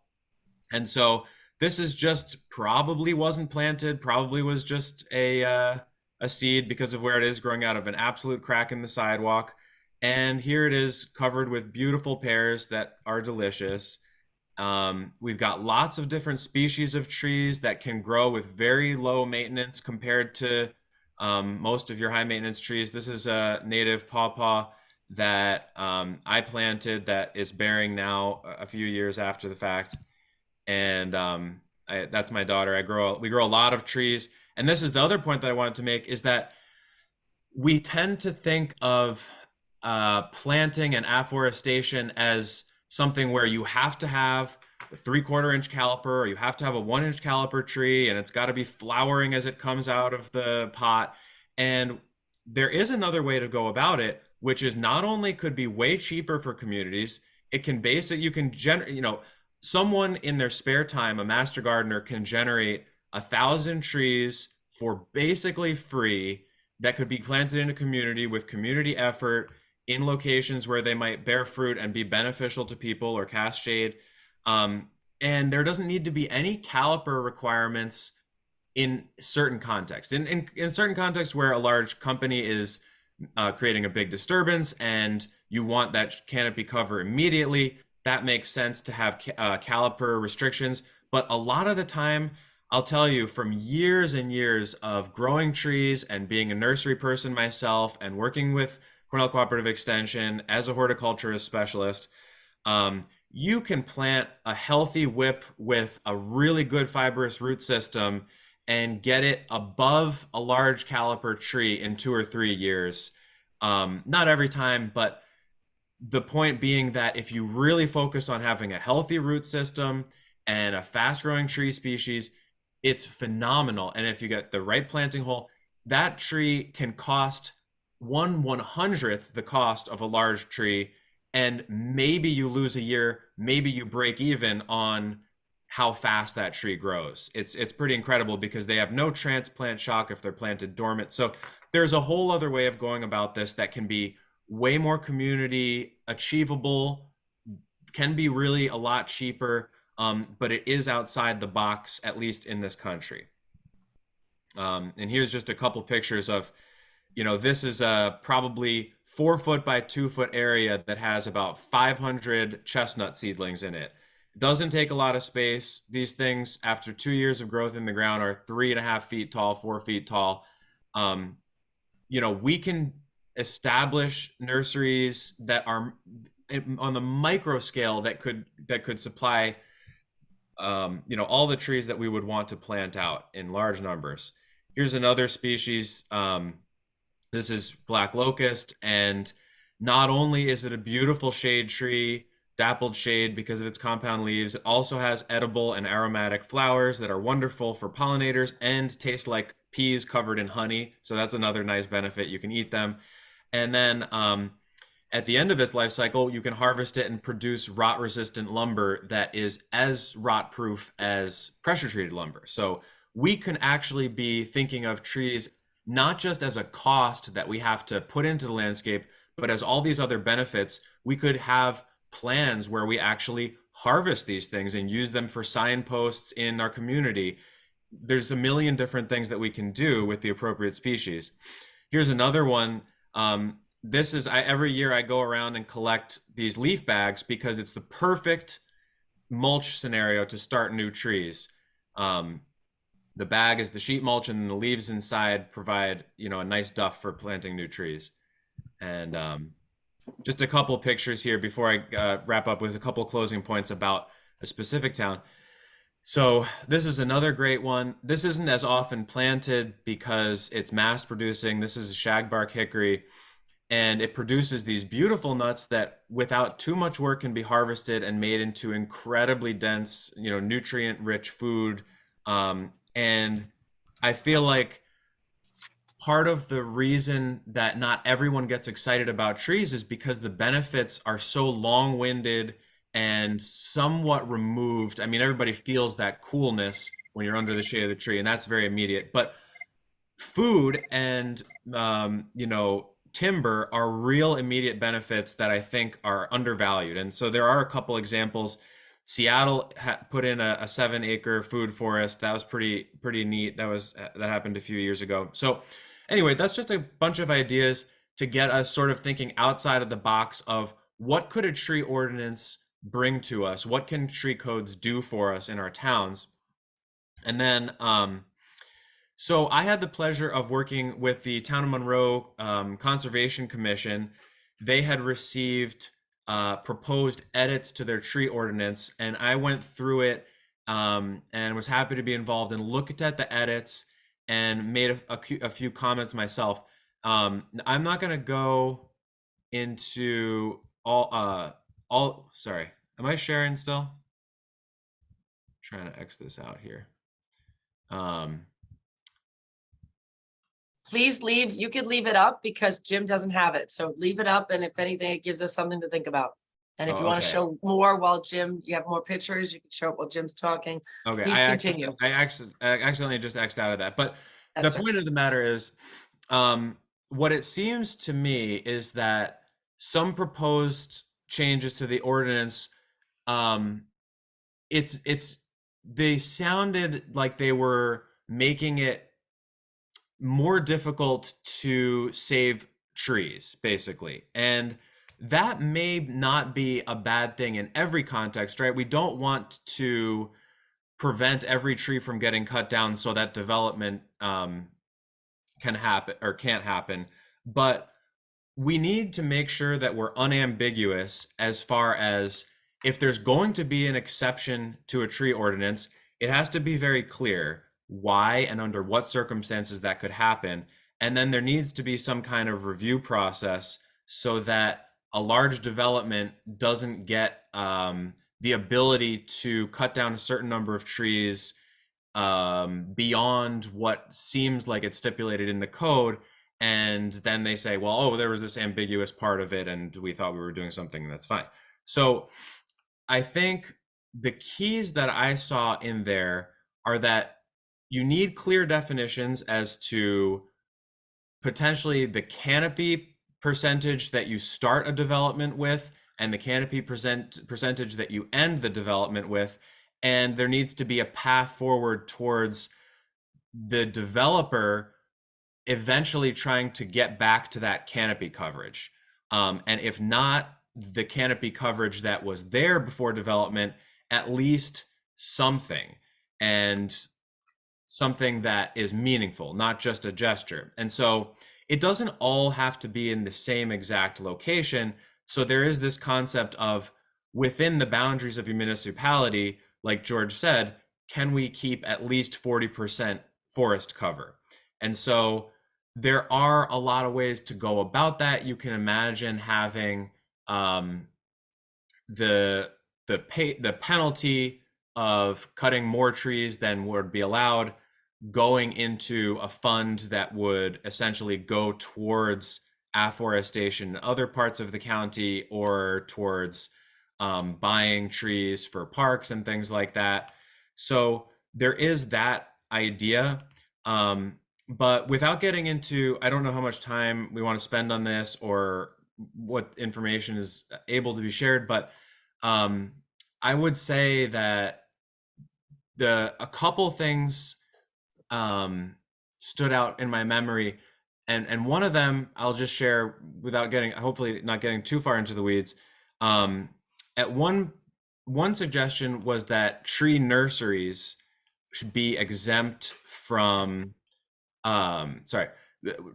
And so this is just probably wasn't planted, probably was just a seed because of where it is, growing out of an absolute crack in the sidewalk. And here it is, covered with beautiful pears that are delicious. We've got lots of different species of trees that can grow with very low maintenance compared to most of your high maintenance trees. This is a native pawpaw that I planted that is bearing now a few years after the fact. And that's my daughter. We grow a lot of trees. And this is the other point that I wanted to make, is that we tend to think of planting and afforestation as something where you have to have a 3/4 inch caliper, or you have to have a 1-inch caliper tree, and it's got to be flowering as it comes out of the pot. And there is another way to go about it, which is not only could be way cheaper for communities, it can someone in their spare time, a master gardener, can generate 1,000 trees for basically free that could be planted in a community with community effort in locations where they might bear fruit and be beneficial to people or cast shade. And there doesn't need to be any caliper requirements in certain contexts. In certain contexts where a large company is creating a big disturbance and you want that canopy cover immediately, that makes sense to have caliper restrictions. But a lot of the time, I'll tell you, from years and years of growing trees and being a nursery person myself and working with Cornell Cooperative Extension as a horticulturist specialist, you can plant a healthy whip with a really good fibrous root system and get it above a large caliper tree in 2 or 3 years. Not every time, but the point being that if you really focus on having a healthy root system and a fast growing tree species, it's phenomenal. And if you get the right planting hole, that tree can cost 1/100th the cost of a large tree. And maybe you lose a year, maybe you break even on how fast that tree grows. It's pretty incredible because they have no transplant shock if they're planted dormant. So there's a whole other way of going about this that can be way more community achievable, can be really a lot cheaper, but it is outside the box, at least in this country. And here's just a couple pictures of, this is a probably 4 foot by 2 foot area that has about 500 chestnut seedlings in it. Doesn't take a lot of space. These things, after 2 years of growth in the ground, are 3.5 feet tall, 4 feet tall. We can establish nurseries that are on the micro scale that could supply, all the trees that we would want to plant out in large numbers. Here's another species. This is black locust, and not only is it a beautiful shade tree, dappled shade because of its compound leaves, it also has edible and aromatic flowers that are wonderful for pollinators and taste like peas covered in honey. So that's another nice benefit. You can eat them. And then at the end of this life cycle, you can harvest it and produce rot-resistant lumber that is as rot-proof as pressure-treated lumber. So we can actually be thinking of trees not just as a cost that we have to put into the landscape, but as all these other benefits. We could have plans where we actually harvest these things and use them for signposts in our community. There's a million different things that we can do with the appropriate species. Here's another one. This is, every year I go around and collect these leaf bags because it's the perfect mulch scenario to start new trees. The bag is the sheet mulch, and the leaves inside provide, a nice duff for planting new trees. And just a couple pictures here before I wrap up with a couple closing points about a specific town. So this is another great one. This isn't as often planted because it's mass producing. This is a shagbark hickory, and it produces these beautiful nuts that without too much work can be harvested and made into incredibly dense, nutrient rich food. And I feel like part of the reason that not everyone gets excited about trees is because the benefits are so long-winded and somewhat removed. I mean, everybody feels that coolness when you're under the shade of the tree, and that's very immediate. But food and, timber are real immediate benefits that I think are undervalued. And so there are a couple examples. Seattle put in a 7-acre food forest. That was pretty neat. That happened a few years ago. So anyway, that's just a bunch of ideas to get us sort of thinking outside of the box of what could a tree ordinance bring to us? What can tree codes do for us in our towns? And then, so I had the pleasure of working with the Town of Monroe Conservation Commission. They had received proposed edits to their tree ordinance, and I went through it and was happy to be involved and looked at the edits and made a few comments myself. I'm not going to go into sorry, am I sharing still? I'm trying to X this out here.
Please leave. You could leave it up because Jim doesn't have it. So leave it up. And if anything, it gives us something to think about. And if you want to show more while you have more pictures, you can show it while Jim's talking.
Okay.
Please continue.
I accidentally just X'd out of that. But the point of the matter is, what it seems to me is that some proposed changes to the ordinance, um, they sounded like they were making it more difficult to save trees, basically. And that may not be a bad thing in every context, right? We don't want to prevent every tree from getting cut down so that development can happen or can't happen. But we need to make sure that we're unambiguous as far as if there's going to be an exception to a tree ordinance, it has to be very clear why and under what circumstances that could happen. And then there needs to be some kind of review process so that a large development doesn't get the ability to cut down a certain number of trees beyond what seems like it's stipulated in the code. And then they say, well, oh, there was this ambiguous part of it and we thought we were doing something, and that's fine. So I think the keys that I saw in there are that you need clear definitions as to potentially the canopy percentage that you start a development with and the canopy percentage that you end the development with. And there needs to be a path forward towards the developer eventually trying to get back to that canopy coverage. And if not the canopy coverage that was there before development, at least something, and something that is meaningful, not just a gesture. And so it doesn't all have to be in the same exact location. So there is this concept of within the boundaries of your municipality, like George said, can we keep at least 40% forest cover? And so there are a lot of ways to go about that. You can imagine having the penalty of cutting more trees than would be allowed going into a fund that would essentially go towards afforestation in other parts of the county or towards buying trees for parks and things like that. So there is that idea. But without getting into, I don't know how much time we want to spend on this or what information is able to be shared, but I would say that a couple things stood out in my memory, and one of them I'll just share without getting, hopefully not getting too far into the weeds. At one suggestion was that tree nurseries should be exempt from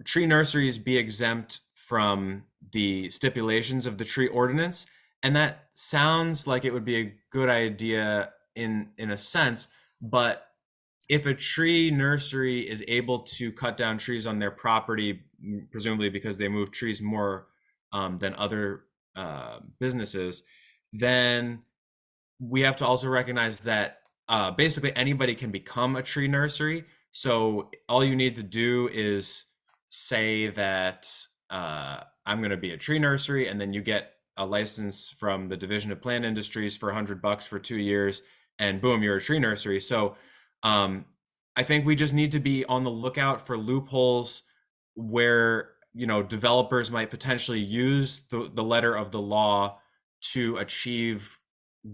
tree nurseries be exempt from the stipulations of the tree ordinance. And that sounds like it would be a good idea in a sense, but if a tree nursery is able to cut down trees on their property, presumably because they move trees more than other businesses, then we have to also recognize that basically anybody can become a tree nursery. So all you need to do is say that I'm going to be a tree nursery, and then you get a license from the Division of Plant Industries for $100 for 2 years, and boom, you're a tree nursery. So I think we just need to be on the lookout for loopholes where, you know, developers might potentially use the letter of the law to achieve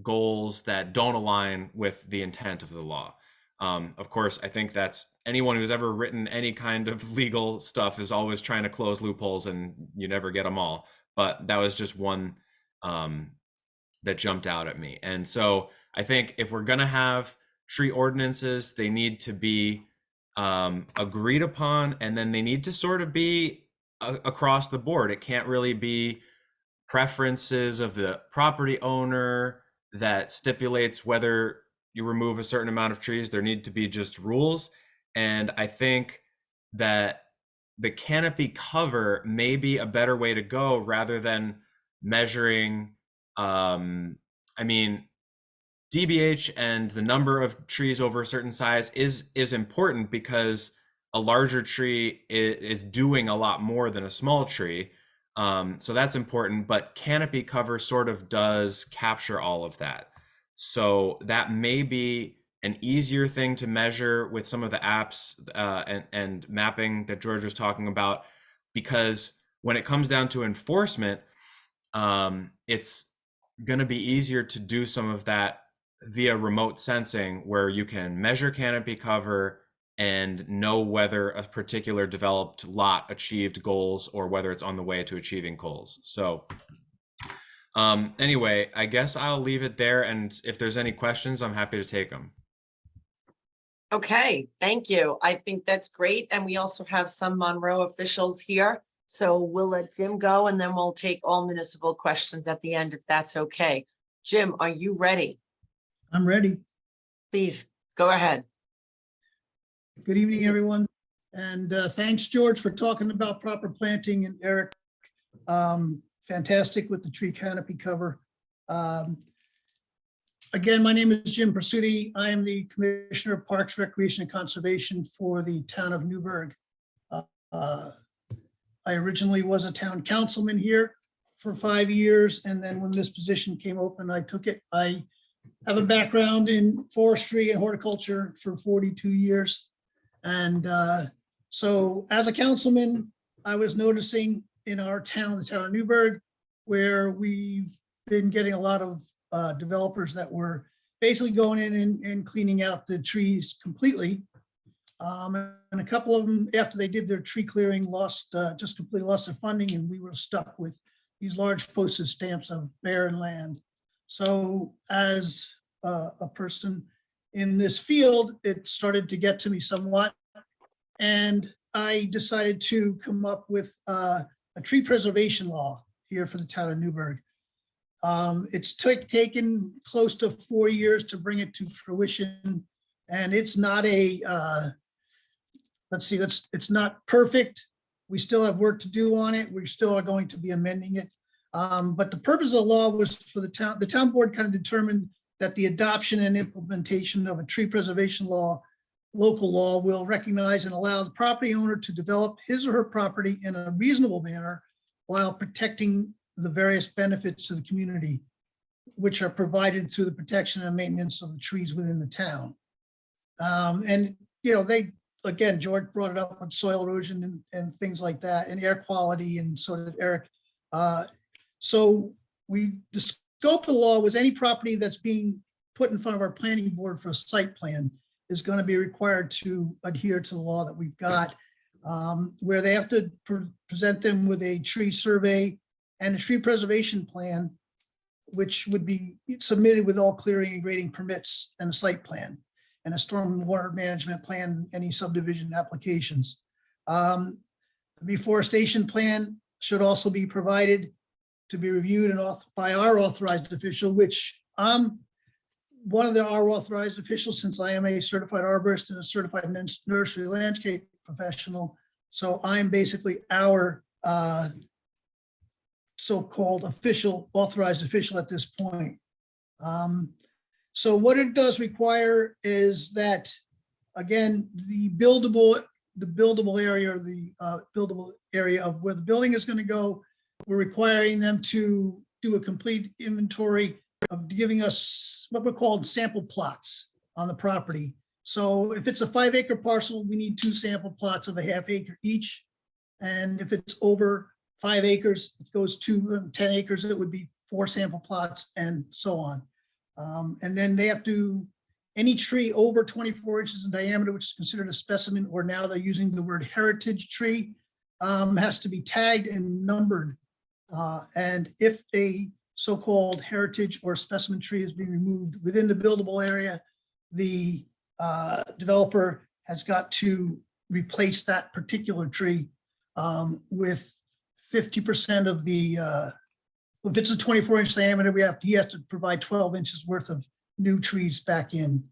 goals that don't align with the intent of the law. Of course, I think that's anyone who's ever written any kind of legal stuff is always trying to close loopholes, and you never get them all. But that was just one that jumped out at me. And so I think if we're going to have tree ordinances, they need to be agreed upon, and then they need to sort of be across the board. It can't really be preferences of the property owner that stipulates whether you remove a certain amount of trees. There need to be just rules. And I think that the canopy cover may be a better way to go rather than measuring, DBH and the number of trees over a certain size is important because a larger tree is doing a lot more than a small tree. So that's important, but canopy cover sort of does capture all of that. So that may be an easier thing to measure with some of the apps and mapping that George was talking about, because when it comes down to enforcement, it's going to be easier to do some of that via remote sensing, where you can measure canopy cover and know whether a particular developed lot achieved goals or whether it's on the way to achieving goals. So anyway, I guess I'll leave it there. And if there's any questions, I'm happy to take them.
Okay, thank you. I think that's great. And we also have some Monroe officials here. So we'll let Jim go and then we'll take all municipal questions at the end, if that's okay. Jim, are you ready?
I'm ready.
Please go ahead.
Good evening, everyone. And thanks, George, for talking about proper planting, and Eric, fantastic with the tree canopy cover. Again, my name is Jim Pursuti. I am the Commissioner of Parks, Recreation, and Conservation for the town of Newburgh. I originally was a town councilman here for 5 years, and then when this position came open, I took it. I have a background in forestry and horticulture for 42 years. And so as a councilman, I was noticing in our town, the town of Newburgh, where we've been getting a lot of developers that were basically going in and cleaning out the trees completely. And a couple of them, after they did their tree clearing, just completely lost their funding, and we were stuck with these large postage stamps of barren land. So as a person in this field, it started to get to me somewhat. And I decided to come up with a tree preservation law here for the town of Newburgh. It's taken close to 4 years to bring it to fruition. And it's not a, it's not perfect. We still have work to do on it. We still are going to be amending it. But the purpose of the law was for the town board kind of determined that the adoption and implementation of a tree preservation law, local law, will recognize and allow the property owner to develop his or her property in a reasonable manner while protecting the various benefits to the community, which are provided through the protection and maintenance of the trees within the town. And, you know, again, George brought it up on soil erosion and things like that, and air quality, and so did Eric. So the scope of the law was any property that's being put in front of our planning board for a site plan is going to be required to adhere to the law that we've got, where they have to present them with a tree survey and a tree preservation plan, which would be submitted with all clearing and grading permits and a site plan and a storm water management plan, any subdivision applications. The reforestation plan should also be provided to be reviewed and by our authorized official, which I'm one of our authorized officials, since I am a certified arborist and a certified nursery landscape professional. So I'm basically our so-called official, authorized official at this point. So what it does require is that, again, the buildable area, or the buildable area of where the building is going to go, we're requiring them to do a complete inventory of giving us what we're called sample plots on the property. So if it's a 5-acre parcel, we need 2 sample plots of a ½ acre each. And if it's over 5 acres, it goes to 10 acres, it would be 4 sample plots, and so on. And then they have to, any tree over 24 inches in diameter, which is considered a specimen, or now they're using the word heritage tree, has to be tagged and numbered. And if a so-called heritage or specimen tree is being removed within the buildable area, the developer has got to replace that particular tree with 50% of the, if it's a 24-inch diameter, he has to provide 12 inches worth of new trees back in.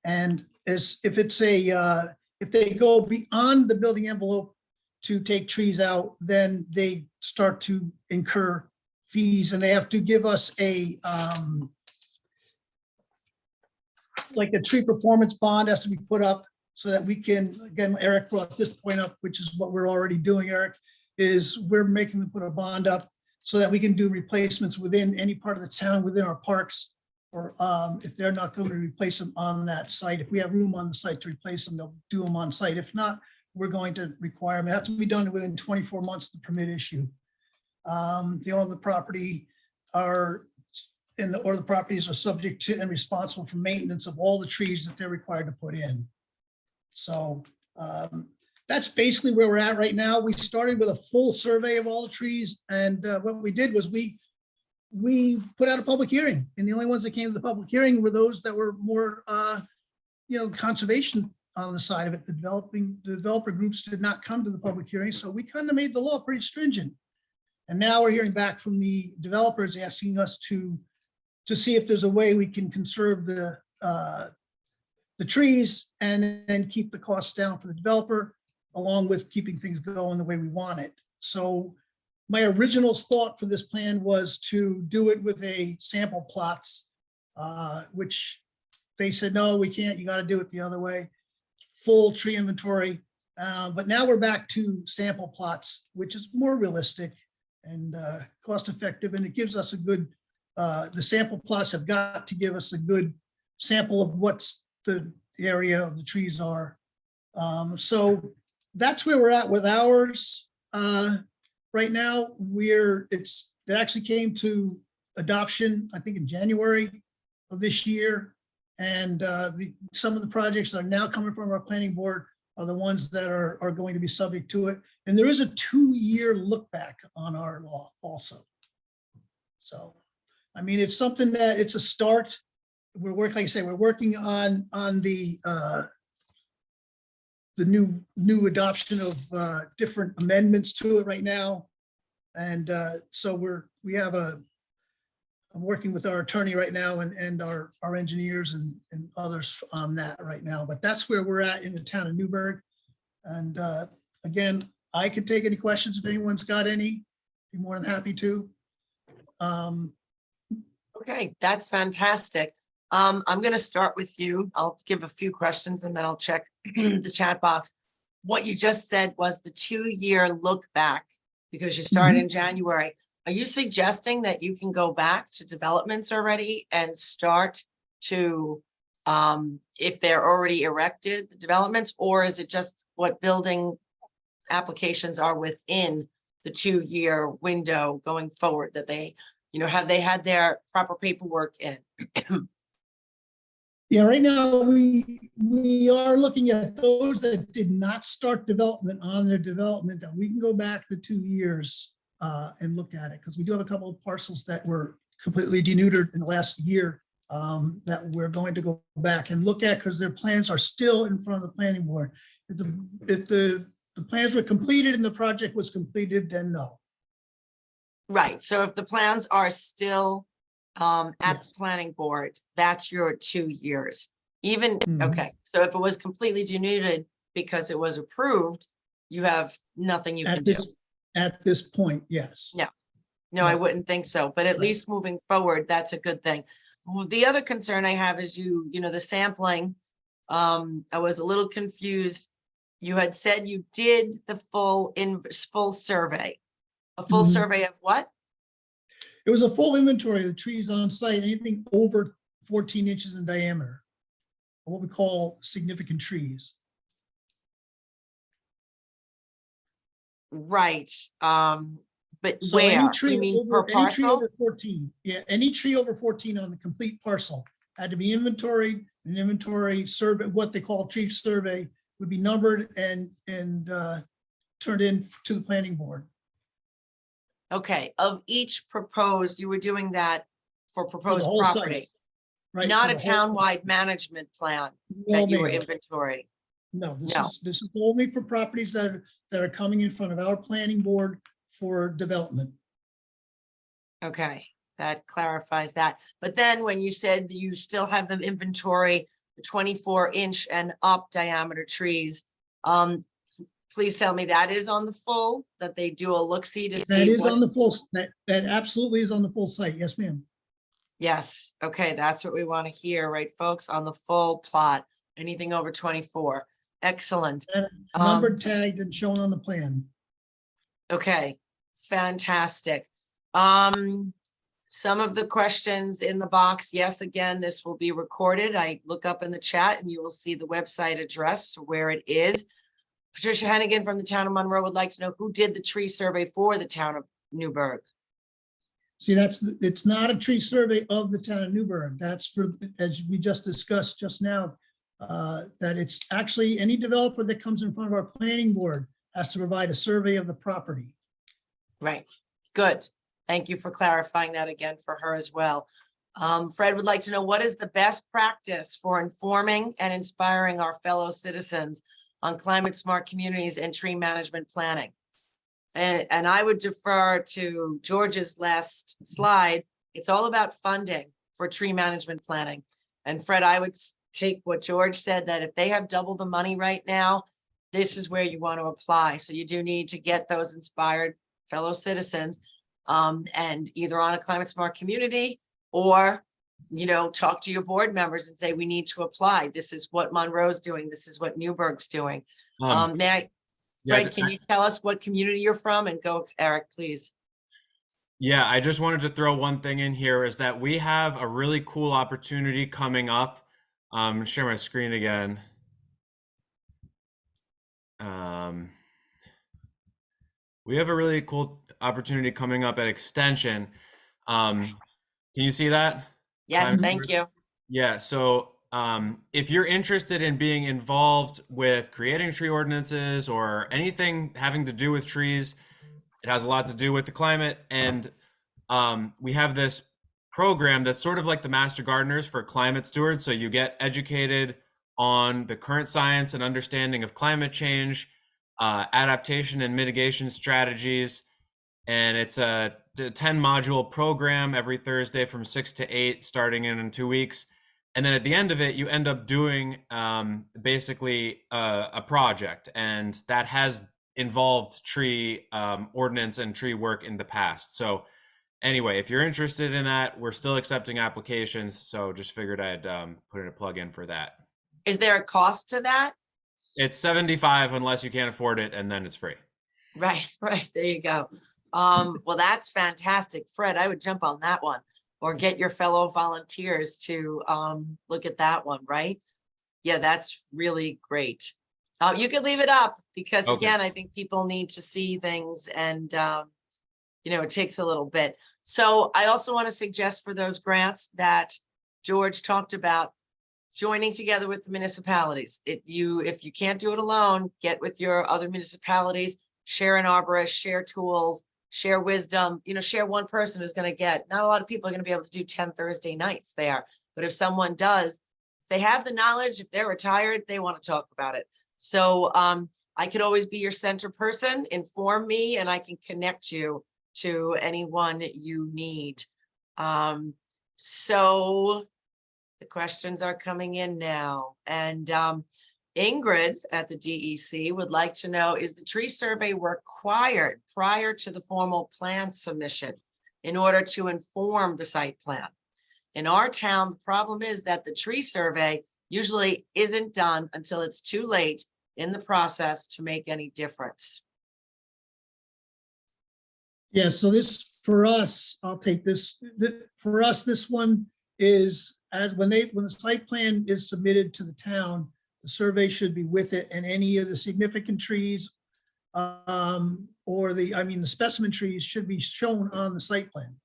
And if it's if they go beyond the building envelope to take trees out, then they start to incur fees, and they have to give us a like a tree performance bond has to be put up so that we can, again, Eric brought this point up, which is what we're already doing, Eric, is we're making them put a bond up so that we can do replacements within any part of the town, within our parks, or if they're not going to replace them on that site. If we have room on the site to replace them, they'll do them on site. If not, we're going to require them. They have to be done within 24 months of the permit issue. The owner of the property are or the properties are subject to and responsible for maintenance of all the trees that they're required to put in. So that's basically where we're at right now. We started with a full survey of all the trees, and what we did was we put out a public hearing, and the only ones that came to the public hearing were those that were more conservation on the side of it. The developer groups did not come to the public hearing, so we kind of made the law pretty stringent. And now we're hearing back from the developers asking us to see if there's a way we can conserve the trees and then keep the costs down for the developer, along with keeping things going the way we want it. So my original thought for this plan was to do it with a sample plots, which they said, no, we can't, you got to do it the other way, full tree inventory. But now we're back to sample plots, which is more realistic and cost effective, and it gives us a good, the sample plots have got to give us a good sample of what's the area of the trees are. So that's where we're at with ours. Right now, it actually came to adoption, I think in January of this year. And some of the projects that are now coming from our planning board are the ones that are going to be subject to it. And there is a 2-year look back on our law also. So, I mean, it's something that it's a start. We're working, like I say, we're working on the new adoption of different amendments to it right now. And so I'm working with our attorney right now and our engineers and others on that right now. But that's where we're at in the town of Newburgh. And again, I can take any questions if anyone's got any. Be more than happy to.
Okay, that's fantastic. I'm going to start with you. I'll give a few questions and then I'll check the chat box. What you just said was the 2-year look back because you started in January. Are you suggesting that you can go back to developments already and start to, if they're already erected, the developments, or is it just what building applications are within the 2-year window going forward that they, have they had their proper paperwork in?
Yeah, right now we are looking at those that did not start development on their development, that we can go back to 2 years and look at it, because we do have a couple of parcels that were completely denuded in the last year that we're going to go back and look at because their plans are still in front of the planning board. If the plans were completed and the project was completed, then no.
Right, so if the plans are still at
Yes.
the planning board, that's your 2 years. Even,
Mhm.
okay, so if it was completely denuded because it was approved, you have nothing you can do.
At this point, yes.
Yeah. No, I
Right.
wouldn't think so, but at
Right.
least moving forward, that's a good thing. Well, the other concern I have is the sampling. I was a little confused. You had said you did the full survey. A full
Mhm.
survey of what?
It was a full inventory of the trees on site, anything over 14 inches in diameter, what we call significant trees.
Right, but
So any
where?
tree
You mean per
over, any tree
parcel?
over 14, yeah, any tree over 14 on the complete parcel had to be inventoried. An inventory survey, what they call tree survey, would be numbered and turned in to the planning board.
Okay, of each proposed, you were doing that for proposed
whole site,
property,
Right?
not
for
a
the whole site.
townwide management plan
No,
that you were
ma'am.
inventory.
No,
No.
this is only for properties that are coming in front of our planning board for development.
Okay, that clarifies that. But then when you said that you still have them inventory, the 24-inch and up diameter trees, please tell me that is on the full, that they do a look-see to
That
see
is
what?
on the full, that absolutely is on the full site. Yes, ma'am.
Yes, okay, that's what we want to hear, right, folks, on the full plot, anything over 24. Excellent.
Numbered, tagged, and shown on the plan.
Okay, fantastic. Some of the questions in the box, yes, again, this will be recorded. I look up in the chat and you will see the website address where it is. Patricia Hennigan from the town of Monroe would like to know who did the tree survey for the town of Newburgh?
See, it's not a tree survey of the town of Newburgh. That's for, as we just discussed just now, that it's actually any developer that comes in front of our planning board has to provide a survey of the property.
Right, good. Thank you for clarifying that again for her as well. Fred would like to know, what is the best practice for informing and inspiring our fellow citizens on climate smart communities and tree management planning? And I would defer to George's last slide. It's all about funding for tree management planning. And Fred, I would take what George said, that if they have double the money right now, this is where you want to apply. So you do need to get those inspired fellow citizens, and either on a climate smart community, or, you know, talk to your board members and say, we need to apply. This is what Monroe's doing. This is what Newburgh's doing. May I, Fred, can you tell us what community you're from? And go, Eric, please.
Yeah, I just wanted to throw one thing in here, is that we have a really cool opportunity coming up. Share my screen again. We have a really cool opportunity coming up at Extension. Can you see that?
Yes, thank you.
Yeah, so if you're interested in being involved with creating tree ordinances or anything having to do with trees, it has a lot to do with the climate. And we have this program that's sort of like the Master Gardeners for climate stewards. So you get educated on the current science and understanding of climate change, adaptation and mitigation strategies. And it's a 10 module program every Thursday from 6 to 8, starting in 2 weeks. And then at the end of it, you end up doing basically a project, and that has involved tree ordinance and tree work in the past. So anyway, if you're interested in that, we're still accepting applications. So just figured I'd put in a plug in for that.
Is there a cost to that?
It's $75 unless you can't afford it, and then it's free.
Right, right. There you go. Well, that's fantastic. Fred, I would jump on that one, or get your fellow volunteers to look at that one, right? Yeah, that's really great. You could leave it up because
Okay.
again, I think people need to see things, and you know, it takes a little bit. So I also want to suggest for those grants that George talked about, joining together with the municipalities. If you can't do it alone, get with your other municipalities, share an arborist, share tools, share wisdom, you know, share one person who's going to get, not a lot of people are going to be able to do 10 Thursday nights there, but if someone does, if they have the knowledge, if they're retired, they want to talk about it. So I could always be your center person, inform me, and I can connect you to anyone you need. So the questions are coming in now. And Ingrid at the DEC would like to know, is the tree survey required prior to the formal plan submission in order to inform the site plan? In our town, the problem is that the tree survey usually isn't done until it's too late in the process to make any difference.
Yeah, so this, for us, I'll take this, for us, this one is, as when the site plan is submitted to the town, the survey should be with it, and any of the significant trees or the specimen trees should be shown on the site plan.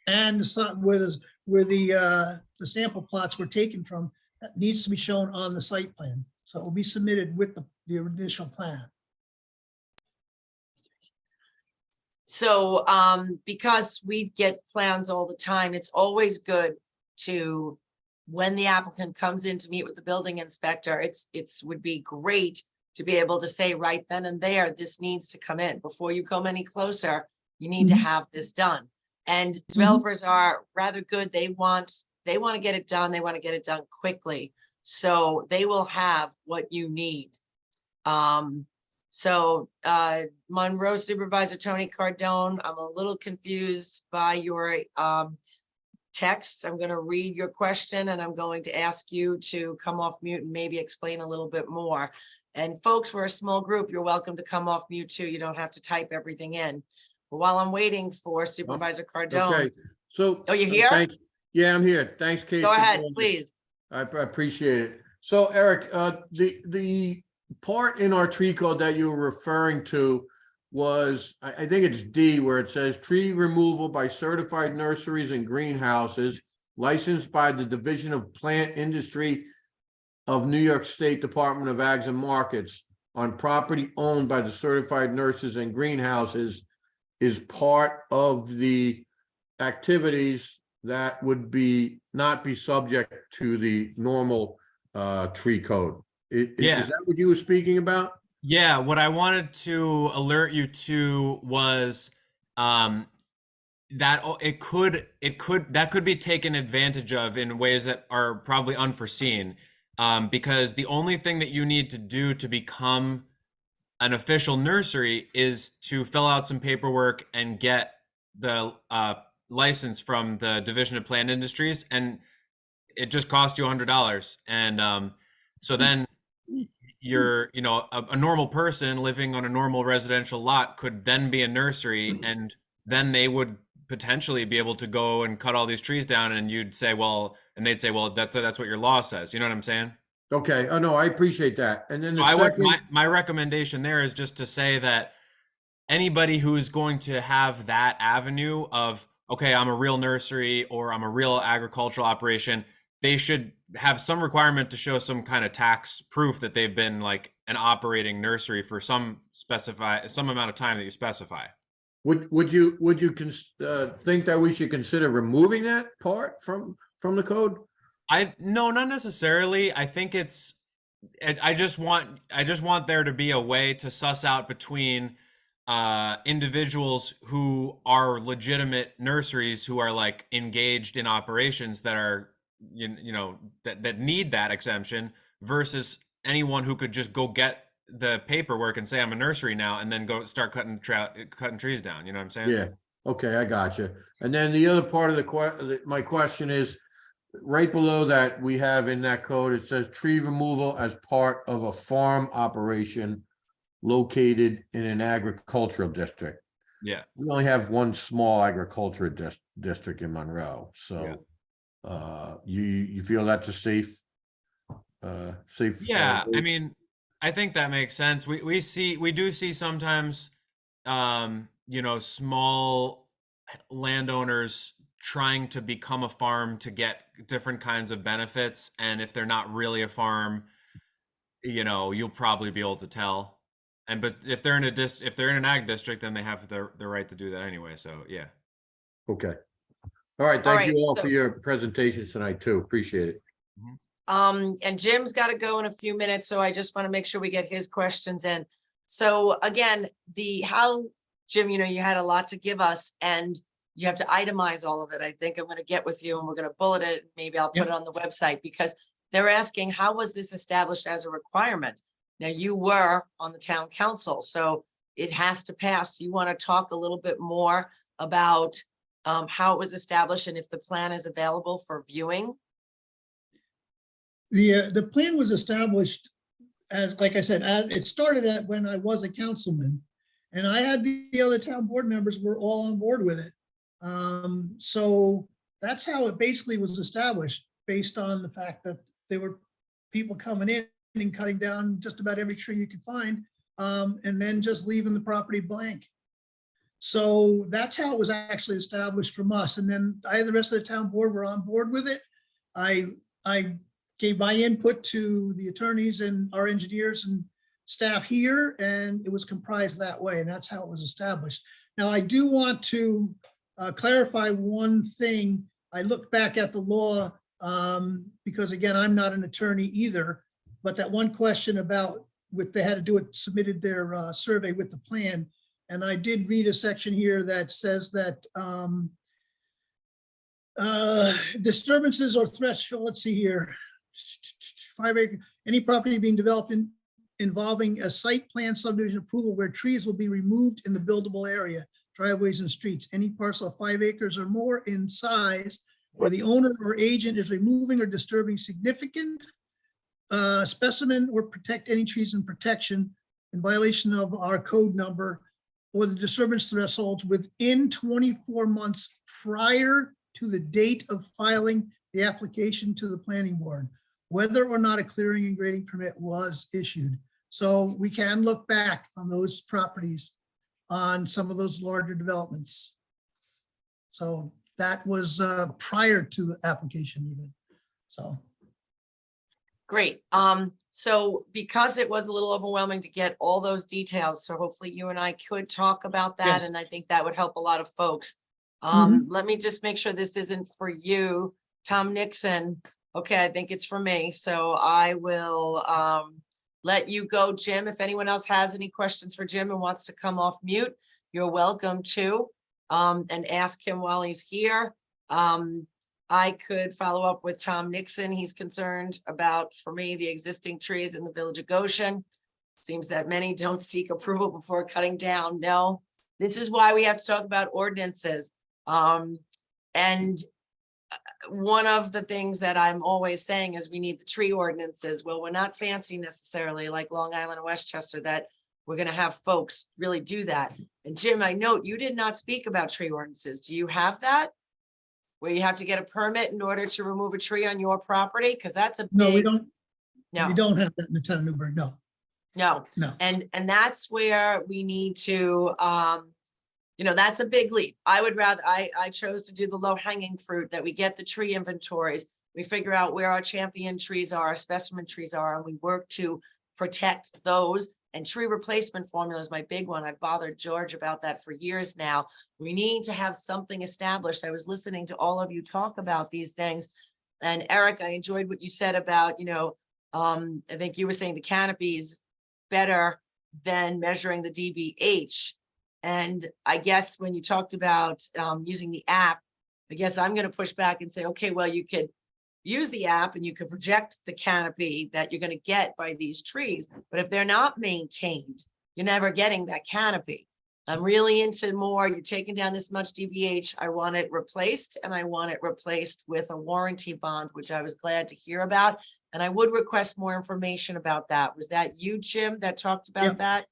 And where the sample plots were taken from, that needs to be shown on the site plan. So it will be submitted with the initial plan.
So because we get plans all the time, it's always good to, when the applicant comes in to meet with the building inspector, it's would be great to be able to say right then and there, this needs to come in. Before you come any closer, you need to have this done. And developers are rather good. They want to get it done. They want to get it done quickly. So they will have what you need. So Monroe Supervisor Tony Cardone, I'm a little confused by your text. I'm going to read your question, and I'm going to ask you to come off mute and maybe explain a little bit more. And folks, we're a small group. You're welcome to come off mute too. You don't have to type everything in. But while I'm waiting for Supervisor Cardone.
Okay, so.
Oh, you're here?
Thanks. Yeah, I'm here. Thanks, Kate.
Go ahead, please.
I appreciate it. So Eric, the part in our tree code that you were referring to was, I think it's D, where it says tree removal by certified nurseries and greenhouses licensed by the Division of Plant Industry of New York State Department of Ags and Markets on property owned by the certified nurses and greenhouses is part of the activities that would not be subject to the normal tree code.
Yeah.
Is that what you were speaking about?
Yeah, what I wanted to alert you to was that that could be taken advantage of in ways that are probably unforeseen. Because the only thing that you need to do to become an official nursery is to fill out some paperwork and get the license from the Division of Plant Industries, and it just costs you $100. And so then you're, a normal person living on a normal residential lot could then be a nursery, and then they would potentially be able to go and cut all these trees down, and you'd say, well, and they'd say, well, that's what your law says. You know what I'm saying?
Okay. Oh, no, I appreciate that. And then the
So
second,
my recommendation there is just to say that anybody who is going to have that avenue of, okay, I'm a real nursery or I'm a real agricultural operation, they should have some requirement to show some kind of tax proof that they've been like an operating nursery for some amount of time that you specify.
would you think that we should consider removing that part from the code?
No, not necessarily. I think I just want there to be a way to suss out between individuals who are legitimate nurseries who are like engaged in operations that are that need that exemption versus anyone who could just go get the paperwork and say I'm a nursery now and then go start cutting trees down. You know what I'm saying?
Yeah. Okay, I got you. And then the other part of my question is, right below that, we have in that code, it says tree removal as part of a farm operation located in an agricultural district.
Yeah.
We only have one small agricultural district in Monroe, so you feel that's a safe?
Yeah, I mean, I think that makes sense. We do see sometimes, small landowners trying to become a farm to get different kinds of benefits, and if they're not really a farm, you'll probably be able to tell. But if they're in an ag district, then they have the right to do that anyway. So yeah.
Okay. All right. Thank you all
so-
for your presentations tonight too. Appreciate it.
And Jim's got to go in a few minutes, so I just want to make sure we get his questions in. So again, Jim, you had a lot to give us, and you have to itemize all of it. I think I'm going to get with you and we're going to bullet it. Maybe I'll put it on the website, because they're asking, how was this established as a requirement? Now, you were on the town council, so it has to pass. Do you want to talk a little bit more about how it was established and if the plan is available for viewing?
The plan was established as, like I said, it started when I was a councilman, and I had the other town board members were all on board with it. So that's how it basically was established, based on the fact that there were people coming in and cutting down just about every tree you could find, and then just leaving the property blank. So that's how it was actually established from us. And then the rest of the town board were on board with it. I gave my input to the attorneys and our engineers and staff here, and it was comprised that way. And that's how it was established. Now, I do want to clarify one thing. I looked back at the law because, again, I'm not an attorney either, but that one question about they had to do it, submitted their survey with the plan. And I did read a section here that says that disturbances or threats, let's see here, 5 acre, any property being developed involving a site plan subdivision approval where trees will be removed in the buildable area, driveways and streets, any parcel of 5 acres or more in size where the owner or agent is removing or disturbing significant specimen or protect any trees in protection in violation of our code number or the disturbance thresholds within 24 months prior to the date of filing the application to the planning board, whether or not a clearing and grading permit was issued. So we can look back on those properties on some of those larger developments. So that was prior to the application even, so.
Great. So because it was a little overwhelming to get all those details, so hopefully you and I could talk about that,
Yes.
and I think that would help a lot of folks. Let me just make sure this isn't for you, Tom Nixon. Okay, I think it's for me, so I will let you go, Jim. If anyone else has any questions for Jim and wants to come off mute, you're welcome to and ask him while he's here. I could follow up with Tom Nixon. He's concerned about, for me, the existing trees in the Village of Goshen. Seems that many don't seek approval before cutting down. No, this is why we have to talk about ordinances. And one of the things that I'm always saying is we need the tree ordinances. Well, we're not fancy necessarily like Long Island and Westchester that we're going to have folks really do that. And Jim, I note you did not speak about tree ordinances. Do you have that? Where you have to get a permit in order to remove a tree on your property? Because that's a
No, we
big,
don't, we
no,
don't have that in the town of Newburgh, no.
no.
No.
And that's where we need to, that's a big leap. I would rather, I chose to do the low hanging fruit, that we get the tree inventories. We figure out where our champion trees are, our specimen trees are, and we work to protect those. And tree replacement formula is my big one. I've bothered George about that for years now. We need to have something established. I was listening to all of you talk about these things. And Eric, I enjoyed what you said about, I think you were saying the canopies better than measuring the DBH. And I guess when you talked about using the app, I guess I'm going to push back and say, okay, well, you could use the app and you could project the canopy that you're going to get by these trees. But if they're not maintained, you're never getting that canopy. I'm really into more, you're taking down this much DBH. I want it replaced, and I want it replaced with a warranty bond, which I was glad to hear about. And I would request more information about that. Was that you, Jim, that talked about
Yep.
that?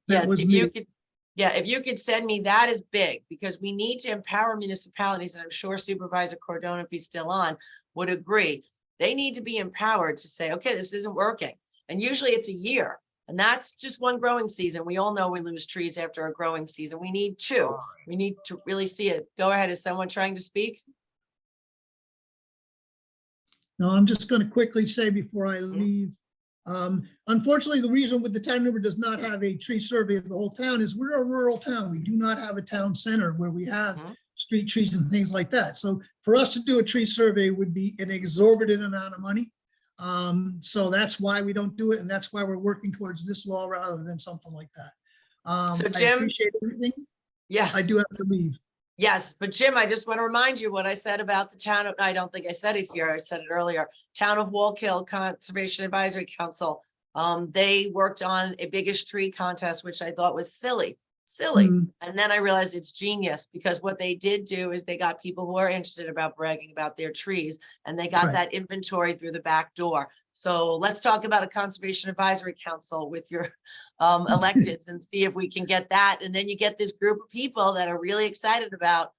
That
Yeah,
was
if
me.
you could, yeah, if you could send me, that is big, because we need to empower municipalities, and I'm sure Supervisor Cordona, if he's still on, would agree. They need to be empowered to say, okay, this isn't working. And usually it's a year, and that's just one growing season. We all know we lose trees after a growing season. We need two. We need to really see it. Go ahead. Is someone trying to speak?
No, I'm just going to quickly say before I leave. Unfortunately, the reason with the town of Newburgh does not have a tree survey of the whole town is we're a rural town. We do not have a town center where we have
Mhm.
street trees and things like that. So for us to do a tree survey would be an exorbitant amount of money. So that's why we don't do it. And that's why we're working towards this law rather than something like that.
So,
I
Jim-
appreciate everything.
Yeah.
I do have to leave.
Yes, but Jim, I just want to remind you what I said about the town of, I don't think I said it here, I said it earlier, Town of Wallkill Conservation Advisory Council. They worked on a biggest tree contest, which I thought was silly.
Mm.
And then I realized it's genius, because what they did do is they got people who are interested about bragging about their trees, and they got
Right.
that inventory through the back door. So let's talk about a Conservation Advisory Council with your electeds and see if we can get that. And then you get this group of people that are really excited about,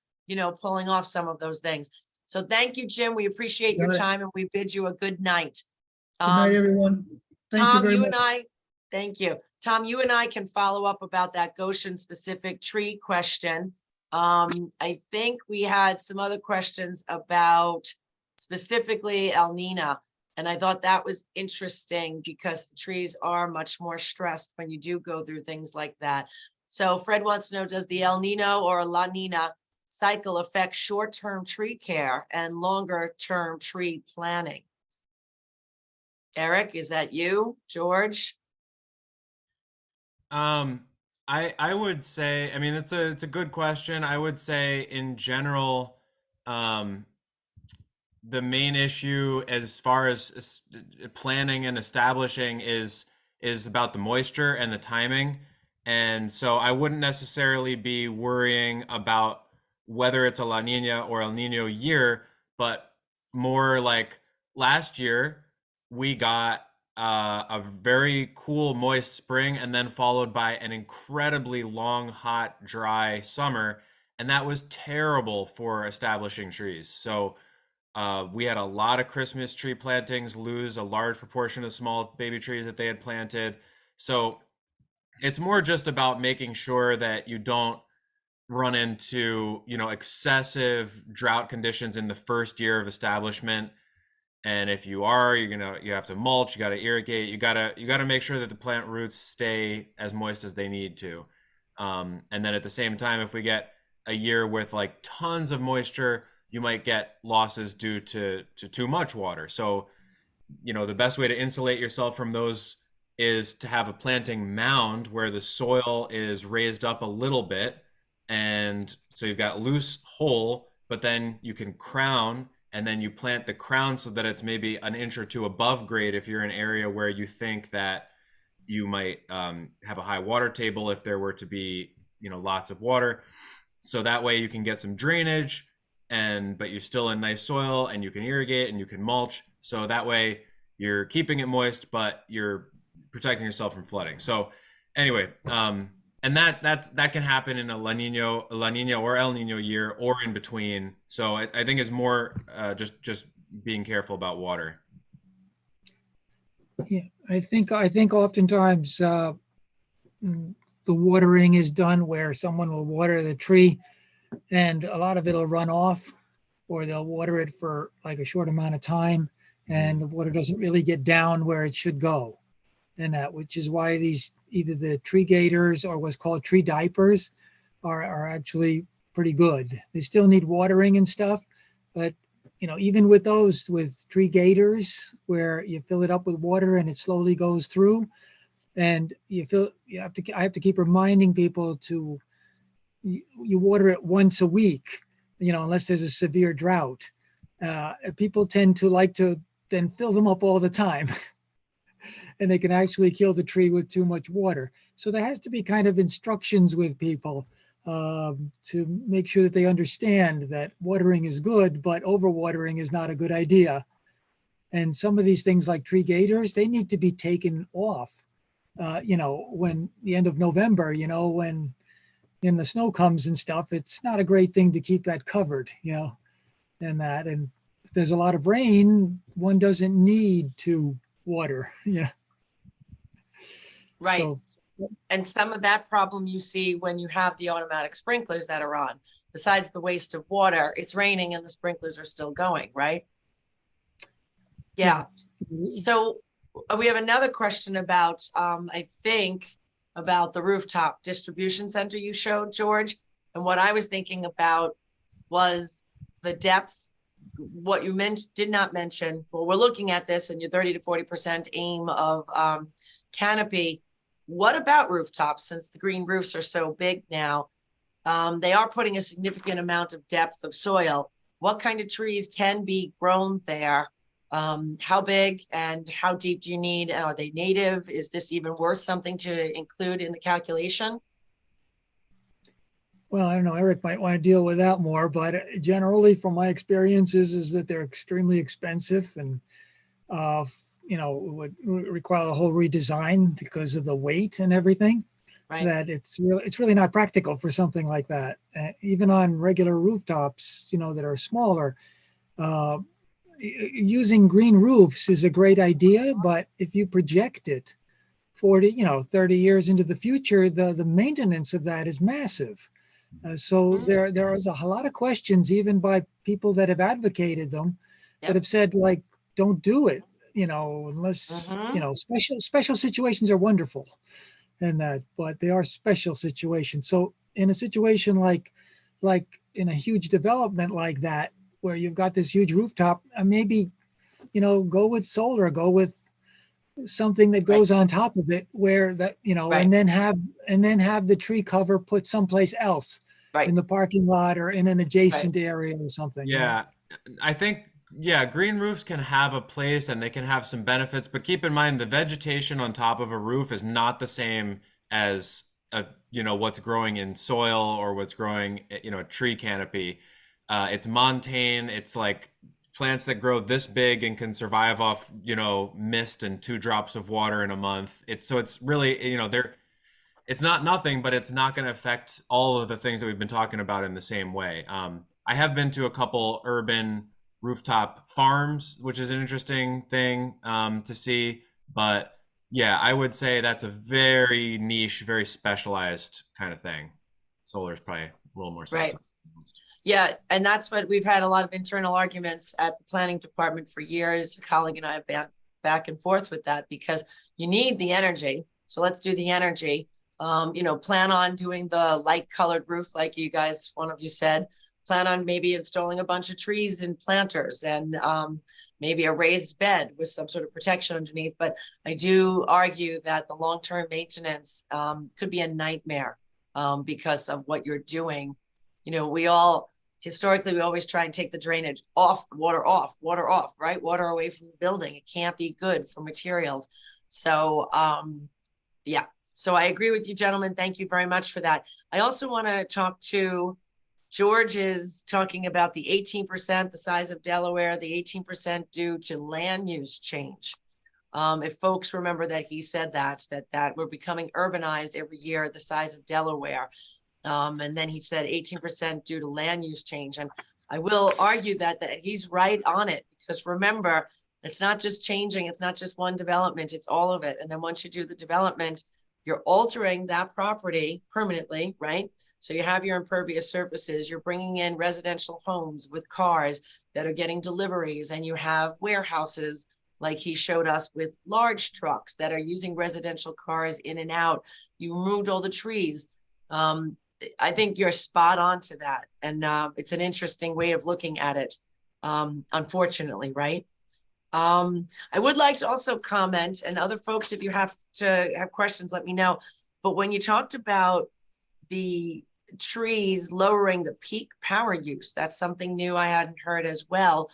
pulling off some of those things. So thank you, Jim. We appreciate your
Got it.
time, and we bid you a good night.
Good night, everyone. Thank you
Tom,
very
you
much.
and I, thank you. Tom, you and I can follow up about that Goshen specific tree question. I think we had some other questions about specifically El Nino. And I thought that was interesting, because the trees are much more stressed when you do go through things like that. So Fred wants to know, does the El Nino or La Nina cycle affect short-term tree care and longer-term tree planting? Eric, is that you? George?
I would say, I mean, it's a good question. I would say in general, the main issue as far as planning and establishing is about the moisture and the timing. And so I wouldn't necessarily be worrying about whether it's a La Nina or El Nino year, but more like last year we got a very cool, moist spring, and then followed by an incredibly long, hot, dry summer. And that was terrible for establishing trees. So we had a lot of Christmas tree plantings lose a large proportion of small baby trees that they had planted. So it's more just about making sure that you don't run into, you know, excessive drought conditions in the first year of establishment. And if you are, you have to mulch, you got to irrigate, you got to make sure that the plant roots stay as moist as they need to. And then at the same time, if we get a year with like tons of moisture, you might get losses due to too much water. So, you know, the best way to insulate yourself from those is to have a planting mound where the soil is raised up a little bit. And so you've got loose hole, but then you can crown, and then you plant the crown so that it's maybe an inch or two above grade if you're in an area where you think that you might have a high water table if there were to be, you know, lots of water. So that way you can get some drainage, but you're still in nice soil, and you can irrigate and you can mulch. So that way you're keeping it moist, but you're protecting yourself from flooding. So anyway, and that can happen in a La Nina or El Nino year, or in between. So I think it's more just being careful about water.
Yeah, I think oftentimes the watering is done where someone will water the tree and a lot of it'll run off, or they'll water it for like a short amount of time and the water doesn't really get down where it should go. And that, which is why these, either the tree gators or what's called tree diapers are actually pretty good. They still need watering and stuff, but you know, even with those, with tree gators, where you fill it up with water and it slowly goes through, and I have to keep reminding people to, you water it once a week, you know, unless there's a severe drought. People tend to like to then fill them up all the time. And they can actually kill the tree with too much water. So there has to be kind of instructions with people to make sure that they understand that watering is good, but overwatering is not a good idea. And some of these things like tree gators, they need to be taken off, you know, when the end of November, you know, when the snow comes and stuff, it's not a great thing to keep that covered, you know, and if there's a lot of rain, one doesn't need to water, yeah.
Right.
So,
And some of that problem you see when you have the automatic sprinklers that are on. Besides the waste of water, it's raining and the sprinklers are still going, right? Yeah. So we have another question about, I think, about the rooftop distribution center you showed, George. And what I was thinking about was the depth. What you did not mention, well, we're looking at this and your 30 to 40% aim of canopy. What about rooftops? Since the green roofs are so big now, they are putting a significant amount of depth of soil. What kind of trees can be grown there? How big and how deep do you need? Are they native? Is this even worth something to include in the calculation?
well, I don't know, Eric might want to deal with that more, but generally from my experiences is that they're extremely expensive and, you know, would require a whole redesign because of the weight and everything.
Right.
That it's really not practical for something like that. Even on regular rooftops, you know, that are smaller, using green roofs is a great idea, but if you project it 40, you know, 30 years into the future, the maintenance of that is massive. So there is a lot of questions, even by people that have advocated them, that have said, like, don't do it, you know, unless, you know, special situations are wonderful and that, but they are special situations. So in a situation like in a huge development like that, where you've got this huge rooftop, maybe, you know, go with solar, go with something that goes on top of it, where that, you know, and then have the tree cover put someplace else, in the parking lot or in an adjacent area or something.
Yeah, I think, yeah, green roofs can have a place and they can have some benefits, but keep in mind the vegetation on top of a roof is not the same as you know, what's growing in soil or what's growing, you know, a tree canopy. It's montane. It's like plants that grow this big and can survive off, you know, mist and 2 drops of water in a month. It's really, you know, it's not nothing, but it's not going to affect all of the things that we've been talking about in the same way. I have been to a couple urban rooftop farms, which is an interesting thing to see, but Yeah, I would say that's a very niche, very specialized kind of thing. Solar is probably a little more
Right.
sensible.
Yeah, and that's what we've had a lot of internal arguments at the planning department for years. A colleague and I have been back and forth with that because you need the energy. So let's do the energy. Plan on doing the light colored roof, like you guys, one of you said. Plan on maybe installing a bunch of trees and planters and maybe a raised bed with some sort of protection underneath. But I do argue that the long-term maintenance could be a nightmare because of what you're doing. Historically, we always try and take the drainage off, water off, right? Water away from the building. It can't be good for materials. So, yeah. So I agree with you, gentlemen. Thank you very much for that. I also want to talk to George is talking about the 18%, the size of Delaware, the 18% due to land use change. If folks remember that he said that we're becoming urbanized every year, the size of Delaware. And then he said 18% due to land use change. And I will argue that he's right on it, because remember, it's not just changing. It's not just one development. It's all of it. And then once you do the development, you're altering that property permanently, right? So you have your impervious surfaces, you're bringing in residential homes with cars that are getting deliveries, and you have warehouses like he showed us with large trucks that are using residential cars in and out. You removed all the trees. I think you're spot on to that. And it's an interesting way of looking at it, unfortunately, right? I would like to also comment, and other folks, if you have questions, let me know. But when you talked about the trees lowering the peak power use, that's something new I hadn't heard as well.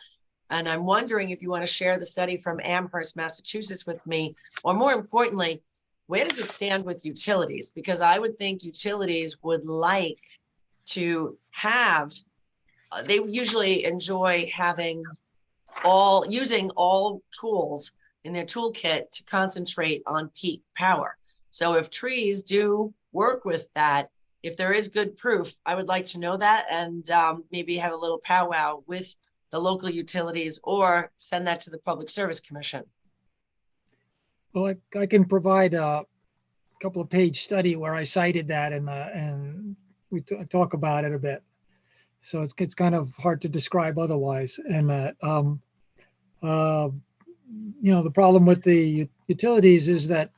And I'm wondering if you want to share the study from Amherst, Massachusetts with me, or more importantly, where does it stand with utilities? Because I would think utilities would like to have, they usually enjoy having using all tools in their toolkit to concentrate on peak power. So if trees do work with that, if there is good proof, I would like to know that, and maybe have a little powwow with the local utilities, or send that to the Public Service Commission.
Well, I can provide a couple of page study where I cited that, and we talk about it a bit. So it's kind of hard to describe otherwise. And the problem with the utilities is that,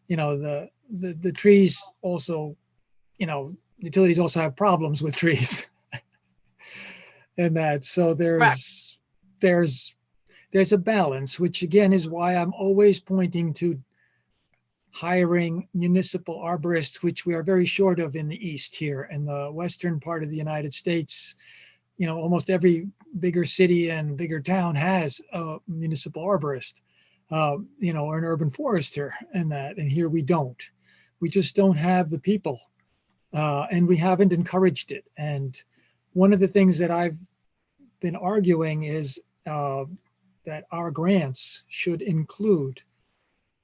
the trees also, utilities also have problems with trees. And that, so there's a balance, which again is why I'm always pointing to hiring municipal arborists, which we are very short of in the East here. In the western part of the United States, almost every bigger city and bigger town has a municipal arborist, or an urban forester, and here we don't. We just don't have the people, and we haven't encouraged it. And one of the things that I've been arguing is that our grants should include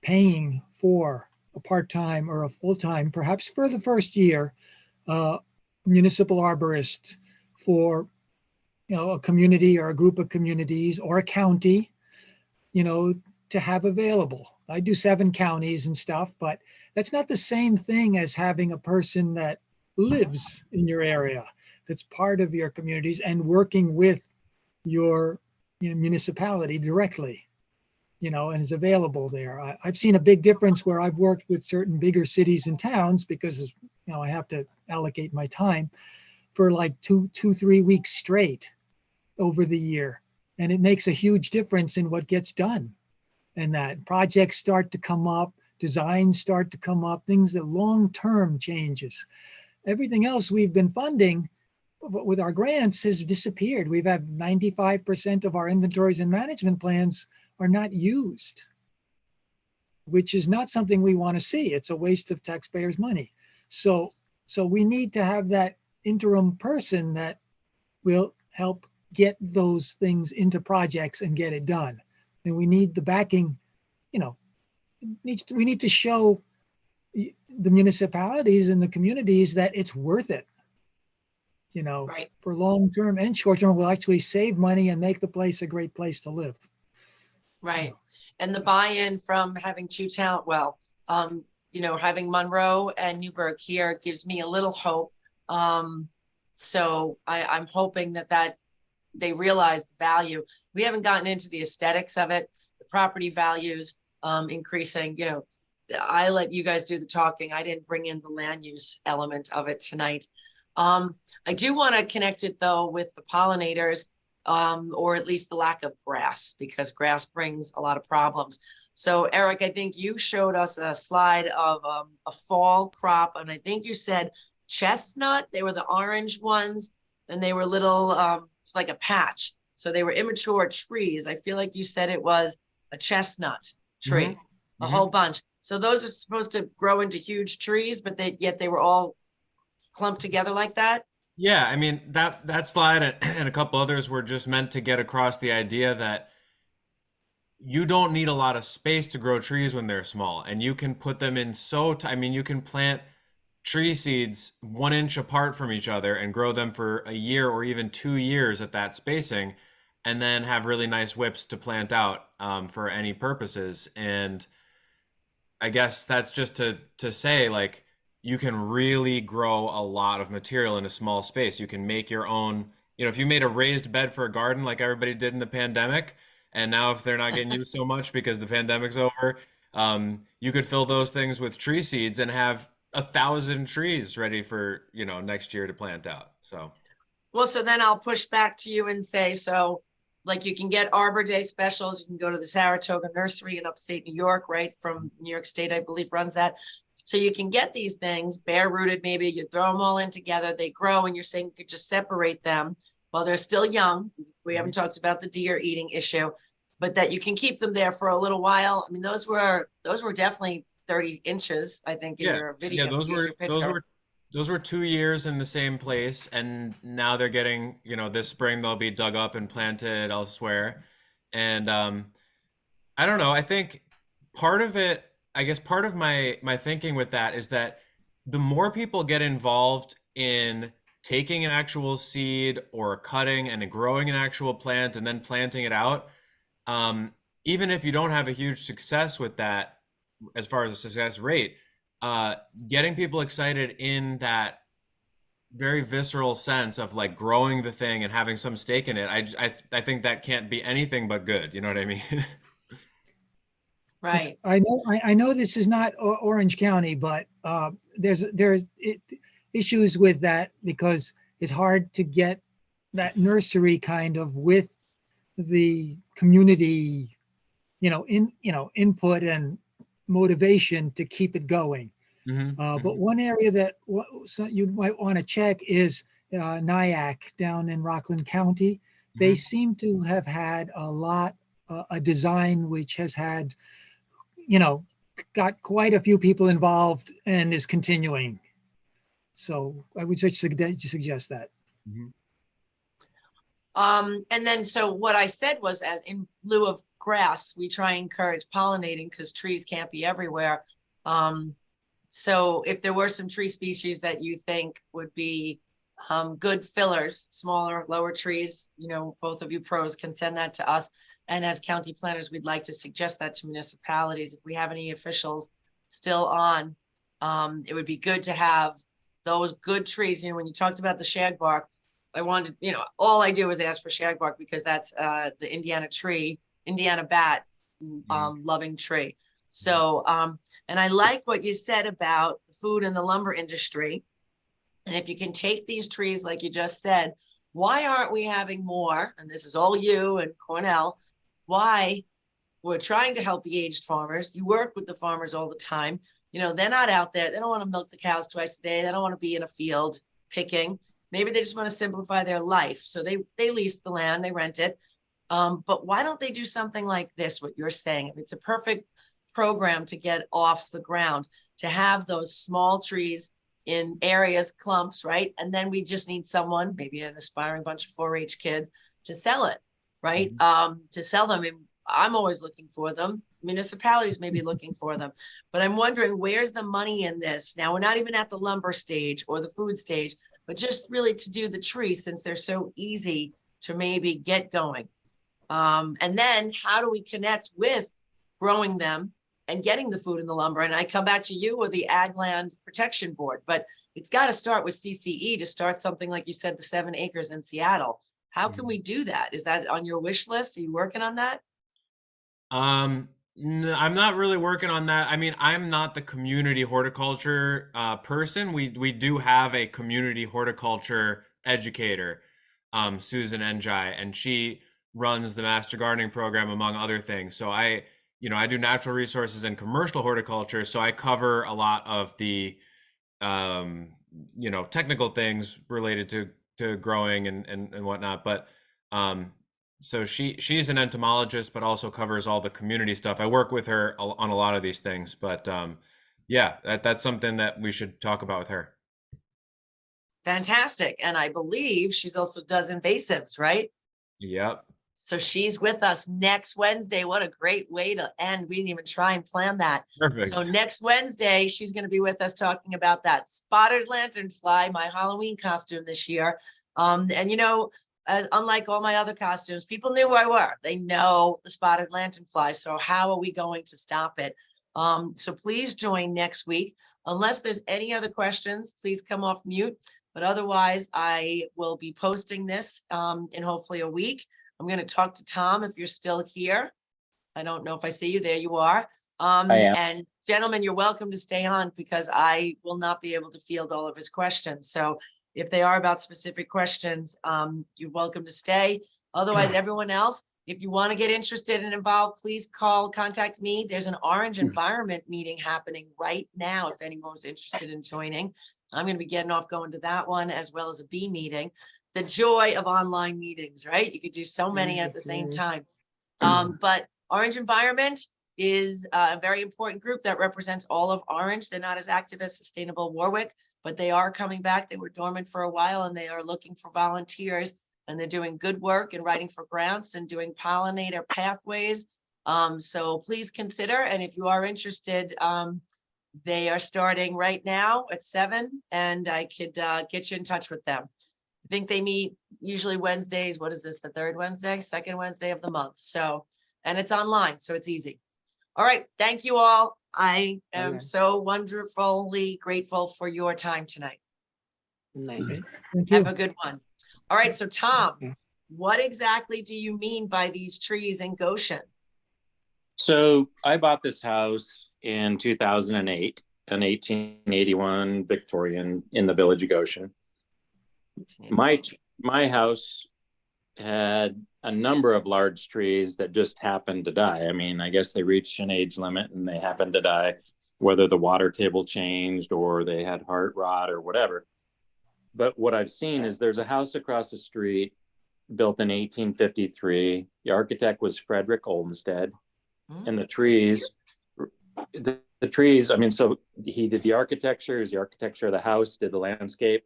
paying for a part-time or a full-time, perhaps for the first year, municipal arborist for, a community or a group of communities or a county, to have available. I do 7 counties and stuff, but that's not the same thing as having a person that lives in your area, that's part of your communities and working with your municipality directly, and is available there. I've seen a big difference where I've worked with certain bigger cities and towns because, I have to allocate my time for like 2-3 weeks straight over the year. And it makes a huge difference in what gets done. And that projects start to come up, designs start to come up, things that long-term changes. Everything else we've been funding with our grants has disappeared. We've had 95% of our inventories and management plans are not used, which is not something we want to see. It's a waste of taxpayers' money. So we need to have that interim person that will help get those things into projects and get it done. And we need the backing, we need to show the municipalities and the communities that it's worth it,
Right.
for long-term and short-term, will actually save money and make the place a great place to live.
Right. And the buy-in from having two town, well, having Monroe and Newburgh here gives me a little hope. So I'm hoping that they realize the value. We haven't gotten into the aesthetics of it, the property values, increasing, I let you guys do the talking. I didn't bring in the land use element of it tonight. I do want to connect it though with the pollinators, or at least the lack of grass, because grass brings a lot of problems. So Eric, I think you showed us a slide of a fall crop, and I think you said chestnut. They were the orange ones, and they were little, it's like a patch. So they were immature trees. I feel like you said it was a chestnut tree, a whole bunch. So those are supposed to grow into huge trees, but yet they were all clumped together like that.
Yeah, I mean that slide and a couple others were just meant to get across the idea that you don't need a lot of space to grow trees when they're small, and you can put them in I mean, you can plant tree seeds 1 inch apart from each other and grow them for a year or even 2 years at that spacing, and then have really nice whips to plant out for any purposes. And I guess that's just to say, like, you can really grow a lot of material in a small space. You can make your own, if you made a raised bed for a garden like everybody did in the pandemic, and now if they're not getting used so much because the pandemic's over, you could fill those things with tree seeds and have 1,000 trees ready for, next year to plant out. So,
well, so then I'll push back to you and say, so like you can get Arbor Day specials. You can go to the Saratoga Nursery in upstate New York, right? From New York State, I believe, runs that. So you can get these things bare rooted, maybe you throw them all in together, they grow, and you're saying you could just separate them while they're still young. We haven't talked about the deer eating issue, but that you can keep them there for a little while. I mean, those were definitely 30 inches, I think, in your video.
Yeah, those were 2 years in the same place, and now they're getting, this spring they'll be dug up and planted elsewhere. And I don't know. I think part of it, I guess part of my thinking with that is that the more people get involved in taking an actual seed or cutting and growing an actual plant and then planting it out, even if you don't have a huge success with that, as far as a success rate, getting people excited in that very visceral sense of like growing the thing and having some stake in it, I think that can't be anything but good. You know what I mean?
Right.
I know this is not Orange County, but there's issues with that because it's hard to get that nursery kind of with the community, input and motivation to keep it going. But one area that you might want to check is Nyack down in Rockland County. They seem to have had a design which has had, got quite a few people involved and is continuing. So I would suggest that.
And then, so what I said was, as in lieu of grass, we try and encourage pollinating because trees can't be everywhere. So if there were some tree species that you think would be good fillers, smaller, lower trees, both of you pros can send that to us. And as county planners, we'd like to suggest that to municipalities. If we have any officials still on, it would be good to have those good trees. When you talked about the shagbark, I wanted, all I do is ask for shagbark because that's the Indiana bat loving tree. So, and I like what you said about the food and the lumber industry. And if you can take these trees, like you just said, why aren't we having more? And this is all you and Cornell. Why? We're trying to help the aged farmers. You work with the farmers all the time. They're not out there. They don't want to milk the cows twice a day. They don't want to be in a field picking. Maybe they just want to simplify their life. So they lease the land, they rent it. But why don't they do something like this, what you're saying? It's a perfect program to get off the ground, to have those small trees in areas, clumps, right? And then we just need someone, maybe an aspiring bunch of 4-H kids, to sell it, right? To sell them. And I'm always looking for them. Municipalities may be looking for them, but I'm wondering, where's the money in this? Now, we're not even at the lumber stage or the food stage, but just really to do the trees, since they're so easy to maybe get going. And then how do we connect with growing them and getting the food and the lumber? And I come back to you or the Ag Land Protection Board, but it's got to start with CCE to start something like you said, the 7 acres in Seattle. How can we do that? Is that on your wish list? Are you working on that?
I'm not really working on that. I mean, I'm not the community horticulture person. We do have a community horticulture educator, Susan Enjai, and she runs the Master Gardening Program among other things. So I do natural resources and commercial horticulture. So I cover a lot of the technical things related to growing and whatnot. But so she's an entomologist, but also covers all the community stuff. I work with her on a lot of these things, but yeah, that's something that we should talk about with her.
Fantastic. And I believe she's also does invasives, right?
Yep.
So she's with us next Wednesday. What a great way to end. We didn't even try and plan that.
Perfect.
So next Wednesday, she's going to be with us talking about that spotted lanternfly, my Halloween costume this year. And as unlike all my other costumes, people knew who I were. They know the spotted lanternfly. So how are we going to stop it? So please join next week. Unless there's any other questions, please come off mute. But otherwise, I will be posting this in hopefully a week. I'm going to talk to Tom if you're still here. I don't know if I see you. There you are.
I am.
And gentlemen, you're welcome to stay on because I will not be able to field all of his questions. So if they are about specific questions, you're welcome to stay. Otherwise, everyone else, if you want to get interested and involved, please contact me. There's an Orange Environment meeting happening right now. If anyone's interested in joining, I'm going to be getting off going to that one as well as a bee meeting. The joy of online meetings, right? You could do so many at the same time. But Orange Environment is a very important group that represents all of Orange. They're not as active as Sustainable Warwick, but they are coming back. They were dormant for a while and they are looking for volunteers and they're doing good work and writing for grants and doing pollinator pathways. So please consider, and if you are interested, they are starting right now at 7 and I could get you in touch with them. I think they meet usually Wednesdays. What is this? The third Wednesday, second Wednesday of the month. So, and it's online, so it's easy. All right. Thank you all. I am so wonderfully grateful for your time tonight.
Thank
Have
you.
a good one. All right. So Tom, what exactly do you mean by these trees in Goshen?
So I bought this house in 2008, an 1881 Victorian in the village of Goshen. My house had a number of large trees that just happened to die. I mean, I guess they reached an age limit and they happened to die, whether the water table changed or they had heart rot or whatever. But what I've seen is there's a house across the street built in 1853. The architect was Frederick Olmsted. And the trees, I mean, so he did the architecture, he was the architecture of the house, did the landscape.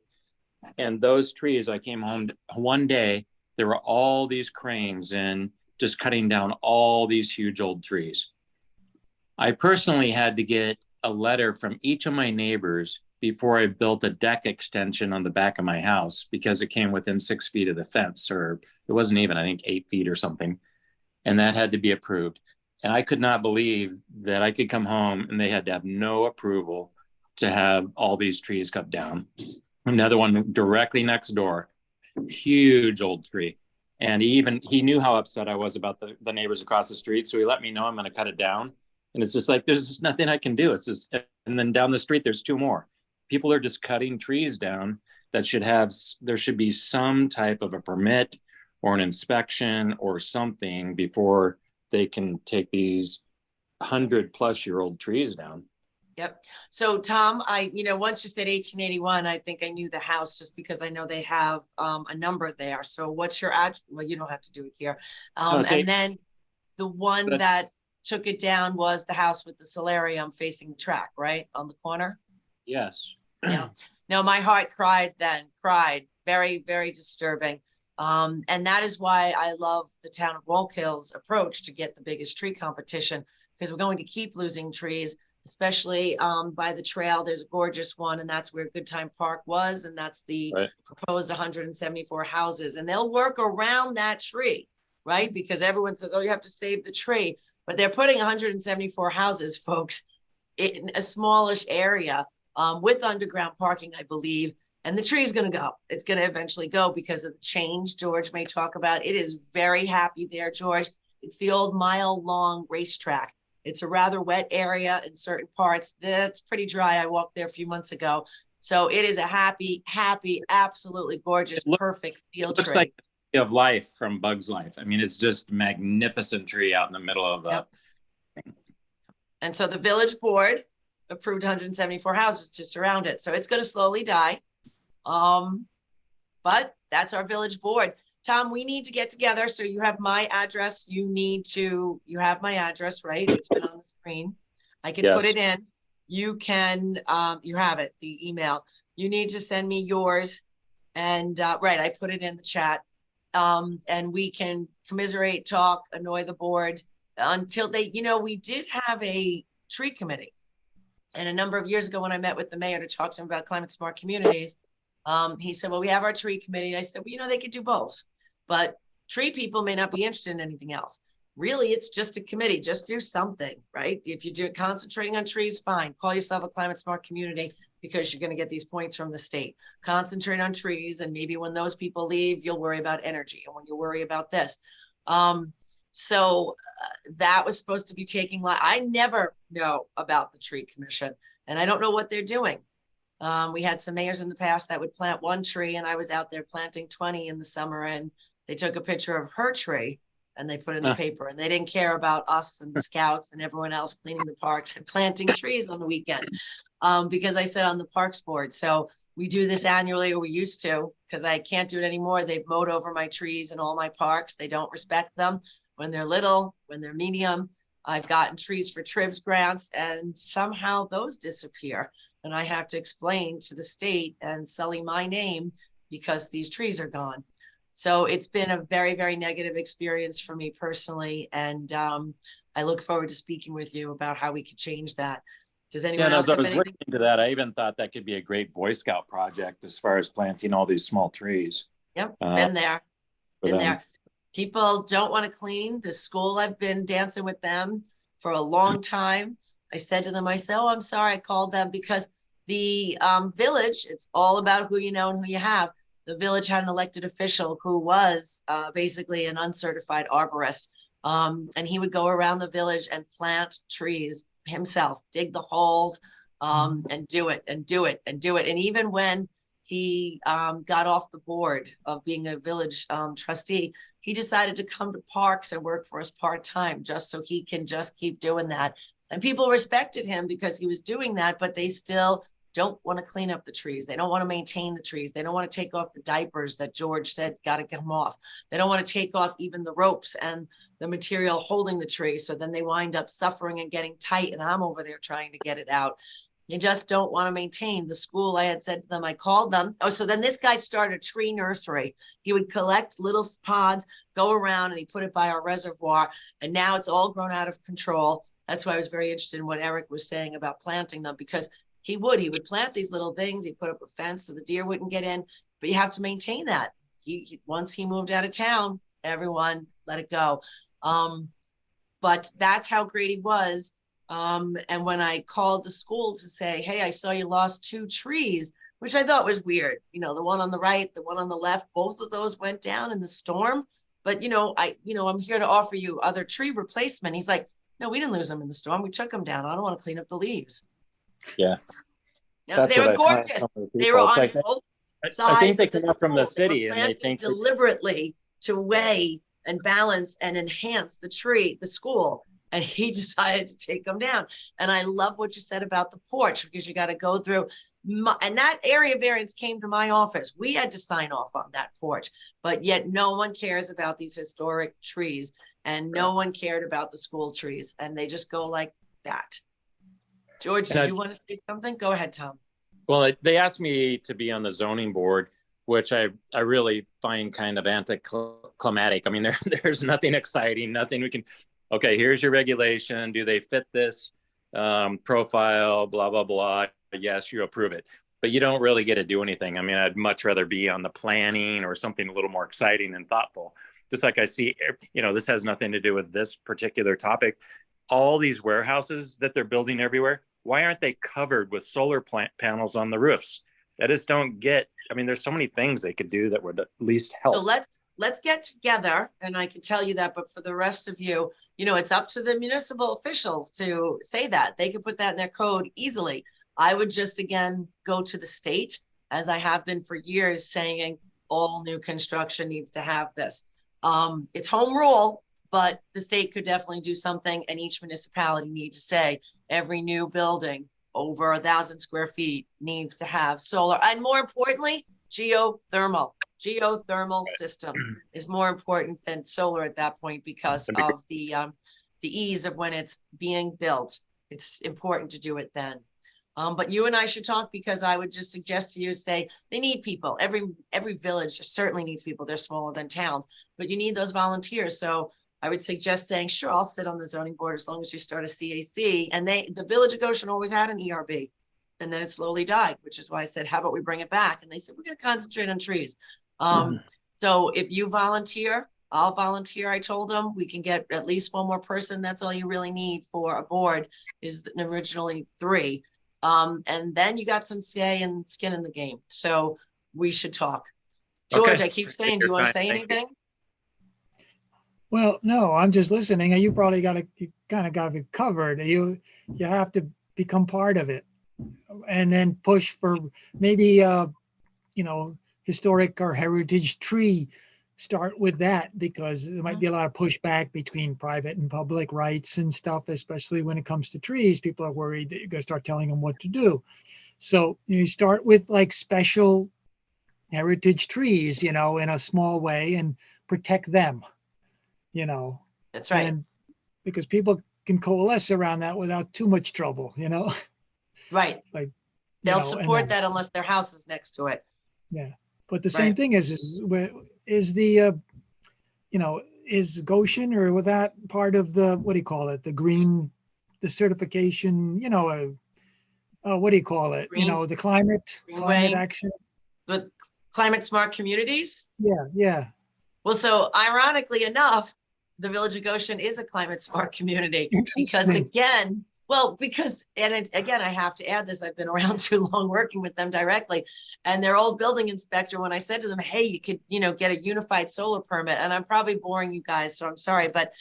And those trees, I came home one day, there were all these cranes and just cutting down all these huge old trees. I personally had to get a letter from each of my neighbors before I built a deck extension on the back of my house because it came within 6 feet of the fence, or it wasn't even, I think, 8 feet or something. And that had to be approved. And I could not believe that I could come home and they had to have no approval to have all these trees cut down. Another one directly next door, huge old tree. And he knew how upset I was about the neighbors across the street. So he let me know I'm going to cut it down. And it's just like, there's just nothing I can do. It's just, and then down the street, there's 2 more. People are just cutting trees down that there should be some type of a permit or an inspection or something before they can take these 100-plus-year-old trees down.
Yep. So Tom, once you said 1881, I think I knew the house just because I know they have a number there. So what's your address? Well, you don't have to do it here. And then the one that took it down was the house with the solarium facing the track, right? On the corner?
Yes.
Yeah. No, my heart cried. Very, very disturbing. And that is why I love the town of Walk Hill's approach to get the biggest tree competition, because we're going to keep losing trees, especially by the trail. There's a gorgeous one, and that's where Good Time Park was, and that's the proposed 174 houses, and they'll work around that tree. right? Because everyone says, oh, you have to save the tree, but they're putting 174 houses, folks, in a smallish area with underground parking, I believe. And the tree is going to go. It's going to eventually go because of the change George may talk about. It is very happy there, George. It's the old mile-long racetrack. It's a rather wet area in certain parts. That's pretty dry. I walked there a few months ago. So it is a happy, absolutely gorgeous, perfect field
Looks
tree.
like the tree of life from Bug's Life. I mean, it's just magnificent tree out in the middle of the.
Yep. And so the village board approved 174 houses to surround it. So it's going to slowly die. But that's our village board. Tom, we need to get together. So you have my address. You have my address, right? It's been on the screen. I can put
Yes.
it in. You can, you have it, the email. You need to send me yours. And right, I put it in the chat. And we can commiserate, talk, annoy the board until they, we did have a tree committee. And a number of years ago, when I met with the mayor to talk to him about climate smart communities, he said, well, we have our tree committee. And I said, well, they could do both, but tree people may not be interested in anything else. Really, it's just a committee. Just do something, right? If you're concentrating on trees, fine. Call yourself a climate smart community because you're going to get these points from the state. Concentrate on trees. And maybe when those people leave, you'll worry about energy. And when you worry about this. So that was supposed to be taking, I never know about the tree commission and I don't know what they're doing. We had some mayors in the past that would plant one tree and I was out there planting 20 in the summer and they took a picture of her tree and they put it in the paper and they didn't care about us and the scouts and everyone else cleaning the parks and planting trees on the weekend because I sit on the parks board. So we do this annually, or we used to, because I can't do it anymore. They've mowed over my trees in all my parks. They don't respect them when they're little, when they're medium. I've gotten trees for TRIBS grants and somehow those disappear. And I have to explain to the state and sully my name because these trees are gone. So it's been a very, very negative experience for me personally. And I look forward to speaking with you about how we could change that. Does anyone else
As I
have
was
anything?
listening to that, I even thought that could be a great Boy Scout project as far as planting all these small trees.
Yep, been there,
for
been
them.
there. People don't want to clean. The school, I've been dancing with them for a long time. I said to them, I said, oh, I'm sorry, I called them because the village, it's all about who you know and who you have. The village had an elected official who was basically an uncertified arborist. And he would go around the village and plant trees himself, dig the holes and do it. And even when he got off the board of being a village trustee, he decided to come to parks and work for us part-time just so he can just keep doing that. And people respected him because he was doing that, but they still don't want to clean up the trees. They don't want to maintain the trees. They don't want to take off the diapers that George said got to come off. They don't want to take off even the ropes and the material holding the tree. So then they wind up suffering and getting tight. And I'm over there trying to get it out. They just don't want to maintain the school. I had said to them, I called them. Oh, so then this guy started a tree nursery. He would collect little pods, go around, and he put it by our reservoir. And now it's all grown out of control. That's why I was very interested in what Eric was saying about planting them, because he would plant these little things. He'd put up a fence so the deer wouldn't get in, but you have to maintain that. Once he moved out of town, everyone let it go. But that's how great he was. And when I called the school to say, hey, I saw you lost 2 trees, which I thought was weird. The one on the right, the one on the left, both of those went down in the storm. But, I'm here to offer you other tree replacement. He's like, no, we didn't lose them in the storm. We took them down. I don't want to clean up the leaves.
Yeah.
They were gorgeous. They were on both sides.
I think they
of the
come up from the
school. They were
city and they
planted
think
deliberately to weigh and balance and enhance the school. And he decided to take them down. And I love what you said about the porch, because you got to go through. And that area variance came to my office. We had to sign off on that porch, but yet no one cares about these historic trees and no one cared about the school trees. And they just go like that. George, did you want to say something? Go ahead, Tom.
Well, they asked me to be on the zoning board, which I really find kind of anticlimactic. I mean, there's nothing exciting, nothing we can, okay, here's your regulation. Do they fit this profile, blah, blah, blah. Yes, you approve it, but you don't really get to do anything. I mean, I'd much rather be on the planning or something a little more exciting and thoughtful. just like I see, this has nothing to do with this particular topic. All these warehouses that they're building everywhere, why aren't they covered with solar plant panels on the roofs? I just don't get, there's so many things they could do that would at least help.
So let's get together, and I can tell you that, but for the rest of you, it's up to the municipal officials to say that. They can put that in their code easily. I would just, again, go to the state, as I have been for years, saying all new construction needs to have this. It's home rule, but the state could definitely do something, and each municipality needs to say every new building over 1,000 square feet needs to have solar, and more importantly, geothermal systems is more important than solar at that point, because of the ease of when it's being built. It's important to do it then. But you and I should talk, because I would just suggest to you, say they need people. Every village certainly needs people. They're smaller than towns, but you need those volunteers. So I would suggest saying, sure, I'll sit on the zoning board as long as you start a CAC. And the Village of Goshen always had an ERB, and then it slowly died, which is why I said, how about we bring it back? And they said, we're going to concentrate on trees. So if you volunteer, I'll volunteer. I told them we can get at least one more person. That's all you really need for a board, is originally 3. And then you got some say and skin in the game. So we should talk. George,
Okay.
I keep saying, do you want to say anything?
Well, no, I'm just listening. You probably you kind of got it covered. You have to become part of it, and then push for maybe historic or heritage tree. Start with that, because there might be a lot of pushback between private and public rights and stuff, especially when it comes to trees. People are worried that you're going to start telling them what to do. So you start with like special heritage trees, in a small way, and protect them.
That's right.
And because people can coalesce around that without too much trouble,
Right.
like
They'll
and
support
then-
that unless their house is next to it.
Yeah. But the same
Right.
thing is Goshen, or with that part of the, what do you call it? The certification, what do you call it?
Green-
The climate
Greenway.
action.
With climate smart communities.
Yeah. Yeah.
Well, so ironically enough, the Village of Goshen is a climate smart community, because
Interesting.
again, I have to add this, I've been around too long working with them directly, and their old building inspector, when I said to them, hey, you could, get a unified solar permit, and I'm probably boring you guys, so I'm sorry, but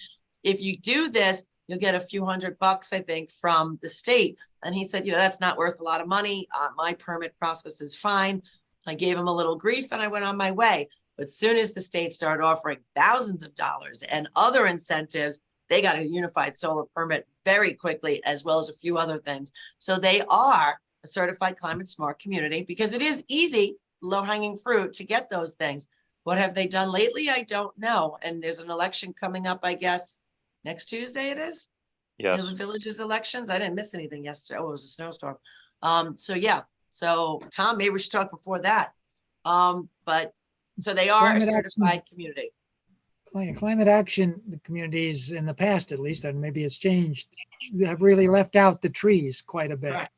if you do this, you'll get a few $100, I think, from the state. And he said, that's not worth a lot of money. My permit process is fine. I gave him a little grief and I went on my way. But as soon as the state started offering thousands of dollars and other incentives, they got a unified solar permit very quickly, as well as a few other things. So they are a certified climate smart community, because it is easy, low hanging fruit to get those things. What have they done lately? I don't know. And there's an election coming up, I guess, next Tuesday it is.
Yes.
The village's elections. I didn't miss anything yesterday. Oh, it was a snowstorm. So yeah. So Tom, maybe we should talk before that. But so they are a
Climate
certified
action.
community.
Climate action, the communities in the past, at least, and maybe it's changed, have really left out the trees quite a bit.
Correct.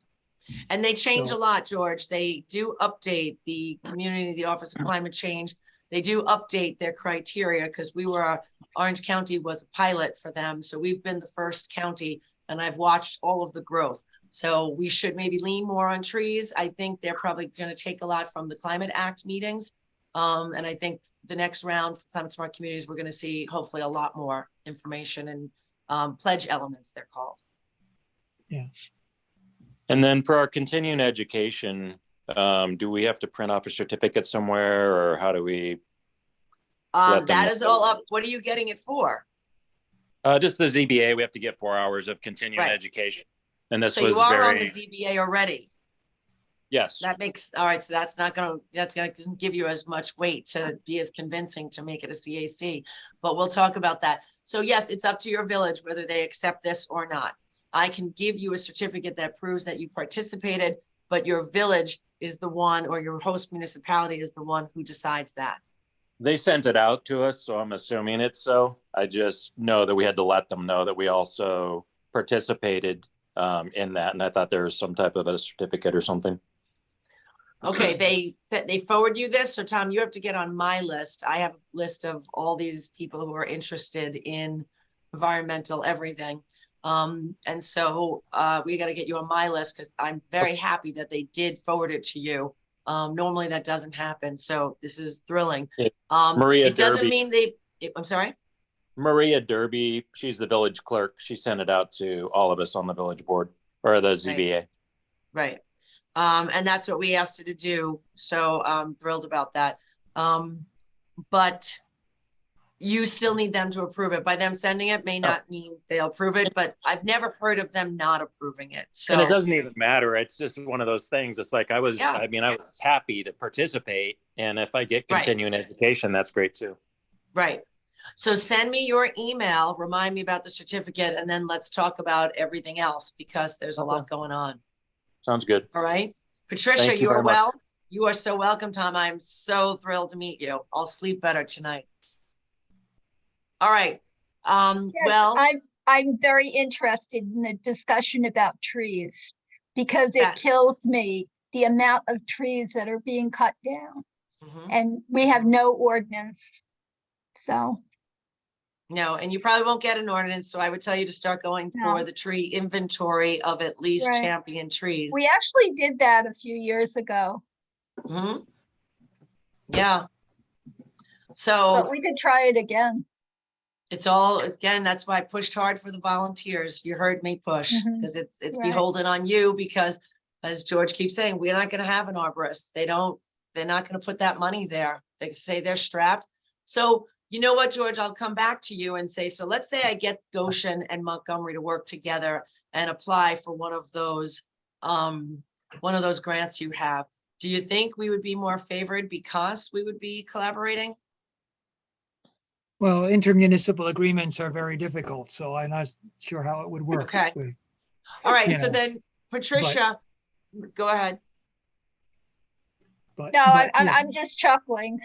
And they change
So-
a lot, George. They do update the community, the Office of Climate Change. They do update their criteria, because Orange County was a pilot for them. So we've been the first county, and I've watched all of the growth. So we should maybe lean more on trees. I think they're probably going to take a lot from the Climate Act meetings. And I think the next round for Climate Smart Communities, we're going to see hopefully a lot more information and pledge elements, they're called.
And then for our continuing education, do we have to print off a certificate somewhere, or how do we? Let them
That
know.
is all up. What are you getting it for?
Just the ZBA, we have to get 4 hours of continuing
Right.
education. And this
So
was
you are on the
very,
ZBA already.
yes.
That makes, all right, so that's doesn't give you as much weight to be as convincing to make it a CAC, but we'll talk about that. So yes, it's up to your village whether they accept this or not. I can give you a certificate that proves that you participated, but your village is the one, or your host municipality is the one who decides that.
They sent it out to us, so I'm assuming it's so. I just know that we had to let them know that we also participated in that, and I thought there was some type of a certificate or something.
Okay, they forward you this, so Tom, you have to get on my list. I have a list of all these people who are interested in environmental everything. And so we got to get you on my list because I'm very happy that they did forward it to you. Normally that doesn't happen, so this is thrilling.
Maria
It doesn't
Derby.
mean I'm sorry?
Maria Derby, she's the village clerk. She sent it out to all of us on the village board or the ZBA.
Right. And that's what we asked her to do. So I'm thrilled about that. But you still need them to approve it. By them sending it may not mean they'll approve it, but I've never heard of them not approving it. So
And it doesn't even matter. It's just one of those things. It's like I was happy to participate. And if I get
Right.
continuing education, that's great too.
Right. So send me your email, remind me about the certificate, and then let's talk about everything else because there's a lot going on.
Sounds good.
All right. Patricia,
Thank you
you are
very much.
well. You are so welcome, Tom. I'm so thrilled to meet you. I'll sleep better tonight. All right.
Yes,
Well,
I'm very interested in the discussion about trees because
Yeah.
it kills me, the amount of trees that are being cut down.
mhm.
And we have no ordinance. So,
No, and you probably won't get an ordinance, so I would tell you to start going for
No.
the tree inventory of at least
Right.
champion trees.
we actually did that a few years ago,
Mhm. Yeah.
but
So
we could try it again.
it's all, again, that's why I pushed hard for the volunteers. You heard me push,
Mhm.
because it's
Right.
beholden on you, because as George keeps saying, we're not gonna have an arborist. They're not gonna put that money there. They say they're strapped. So you know what, George, I'll come back to you and say, so let's say I get Goshen and Montgomery to work together and apply for one of those grants you have. Do you think we would be more favored because we would be collaborating?
Well, intermunicipal agreements are very difficult, so I'm not sure how it would work.
Okay.
with-
All right,
You
so
know,
then Patricia, go ahead.
But,
No,
but,
I'm,
yeah.
I'm just chuckling.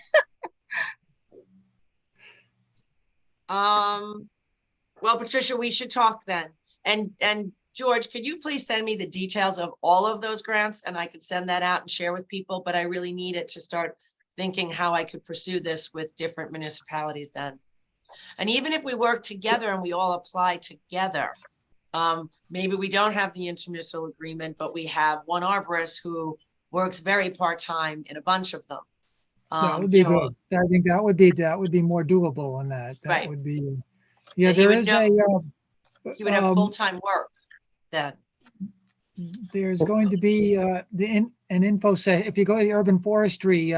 Well, Patricia, we should talk then. And George, could you please send me the details of all of those grants and I could send that out and share with people, but I really need it to start thinking how I could pursue this with different municipalities then. And even if we work together and we all apply together, maybe we don't have the intermunicipal agreement, but we have one arborist who works very part-time in a bunch of them.
That would be
you know,
good. I think that would be more doable on that. That
Right.
would be, yeah,
And he
there
would
is
He would have
um,
full-time work then.
there's going to be an info set. If you go to urban forestry,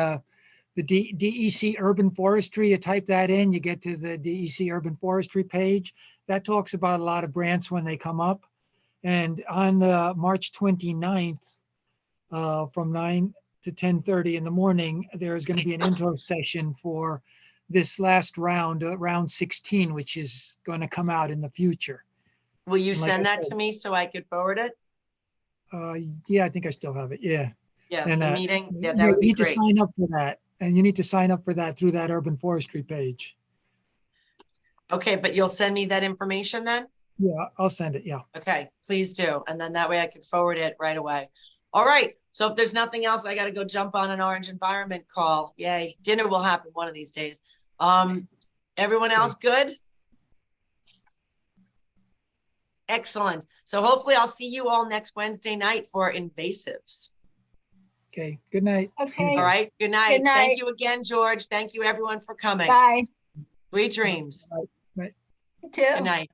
the DEC urban forestry, you type that in, you get to the DEC urban forestry page. That talks about a lot of grants when they come up. And on the March 29th, from 9 to 10:30 in the morning, there's going to be an intro session for this last round, round 16, which is going to come out in the future.
Will you
And like
send
I
that
said-
to me so I could forward it?
Yeah, I think I still have it. Yeah.
Yeah,
And
the meeting, yeah,
you
that would be
need to
great.
sign up for that. And you need to sign up for that through that urban forestry page.
Okay, but you'll send me that information then?
Yeah, I'll send it. Yeah.
Okay, please do. And then that way I can forward it right away. All right, so if there's nothing else, I gotta go jump on an Orange Environment call. Yay, dinner will happen one of these days. Everyone else good? Excellent. So hopefully I'll see you all next Wednesday night for invasives.
Okay. Good night.
Okay,
All right, good night.
Good night.
Thank you again, George. Thank you everyone for coming.
bye.
Sweet dreams.
You too.
Good night.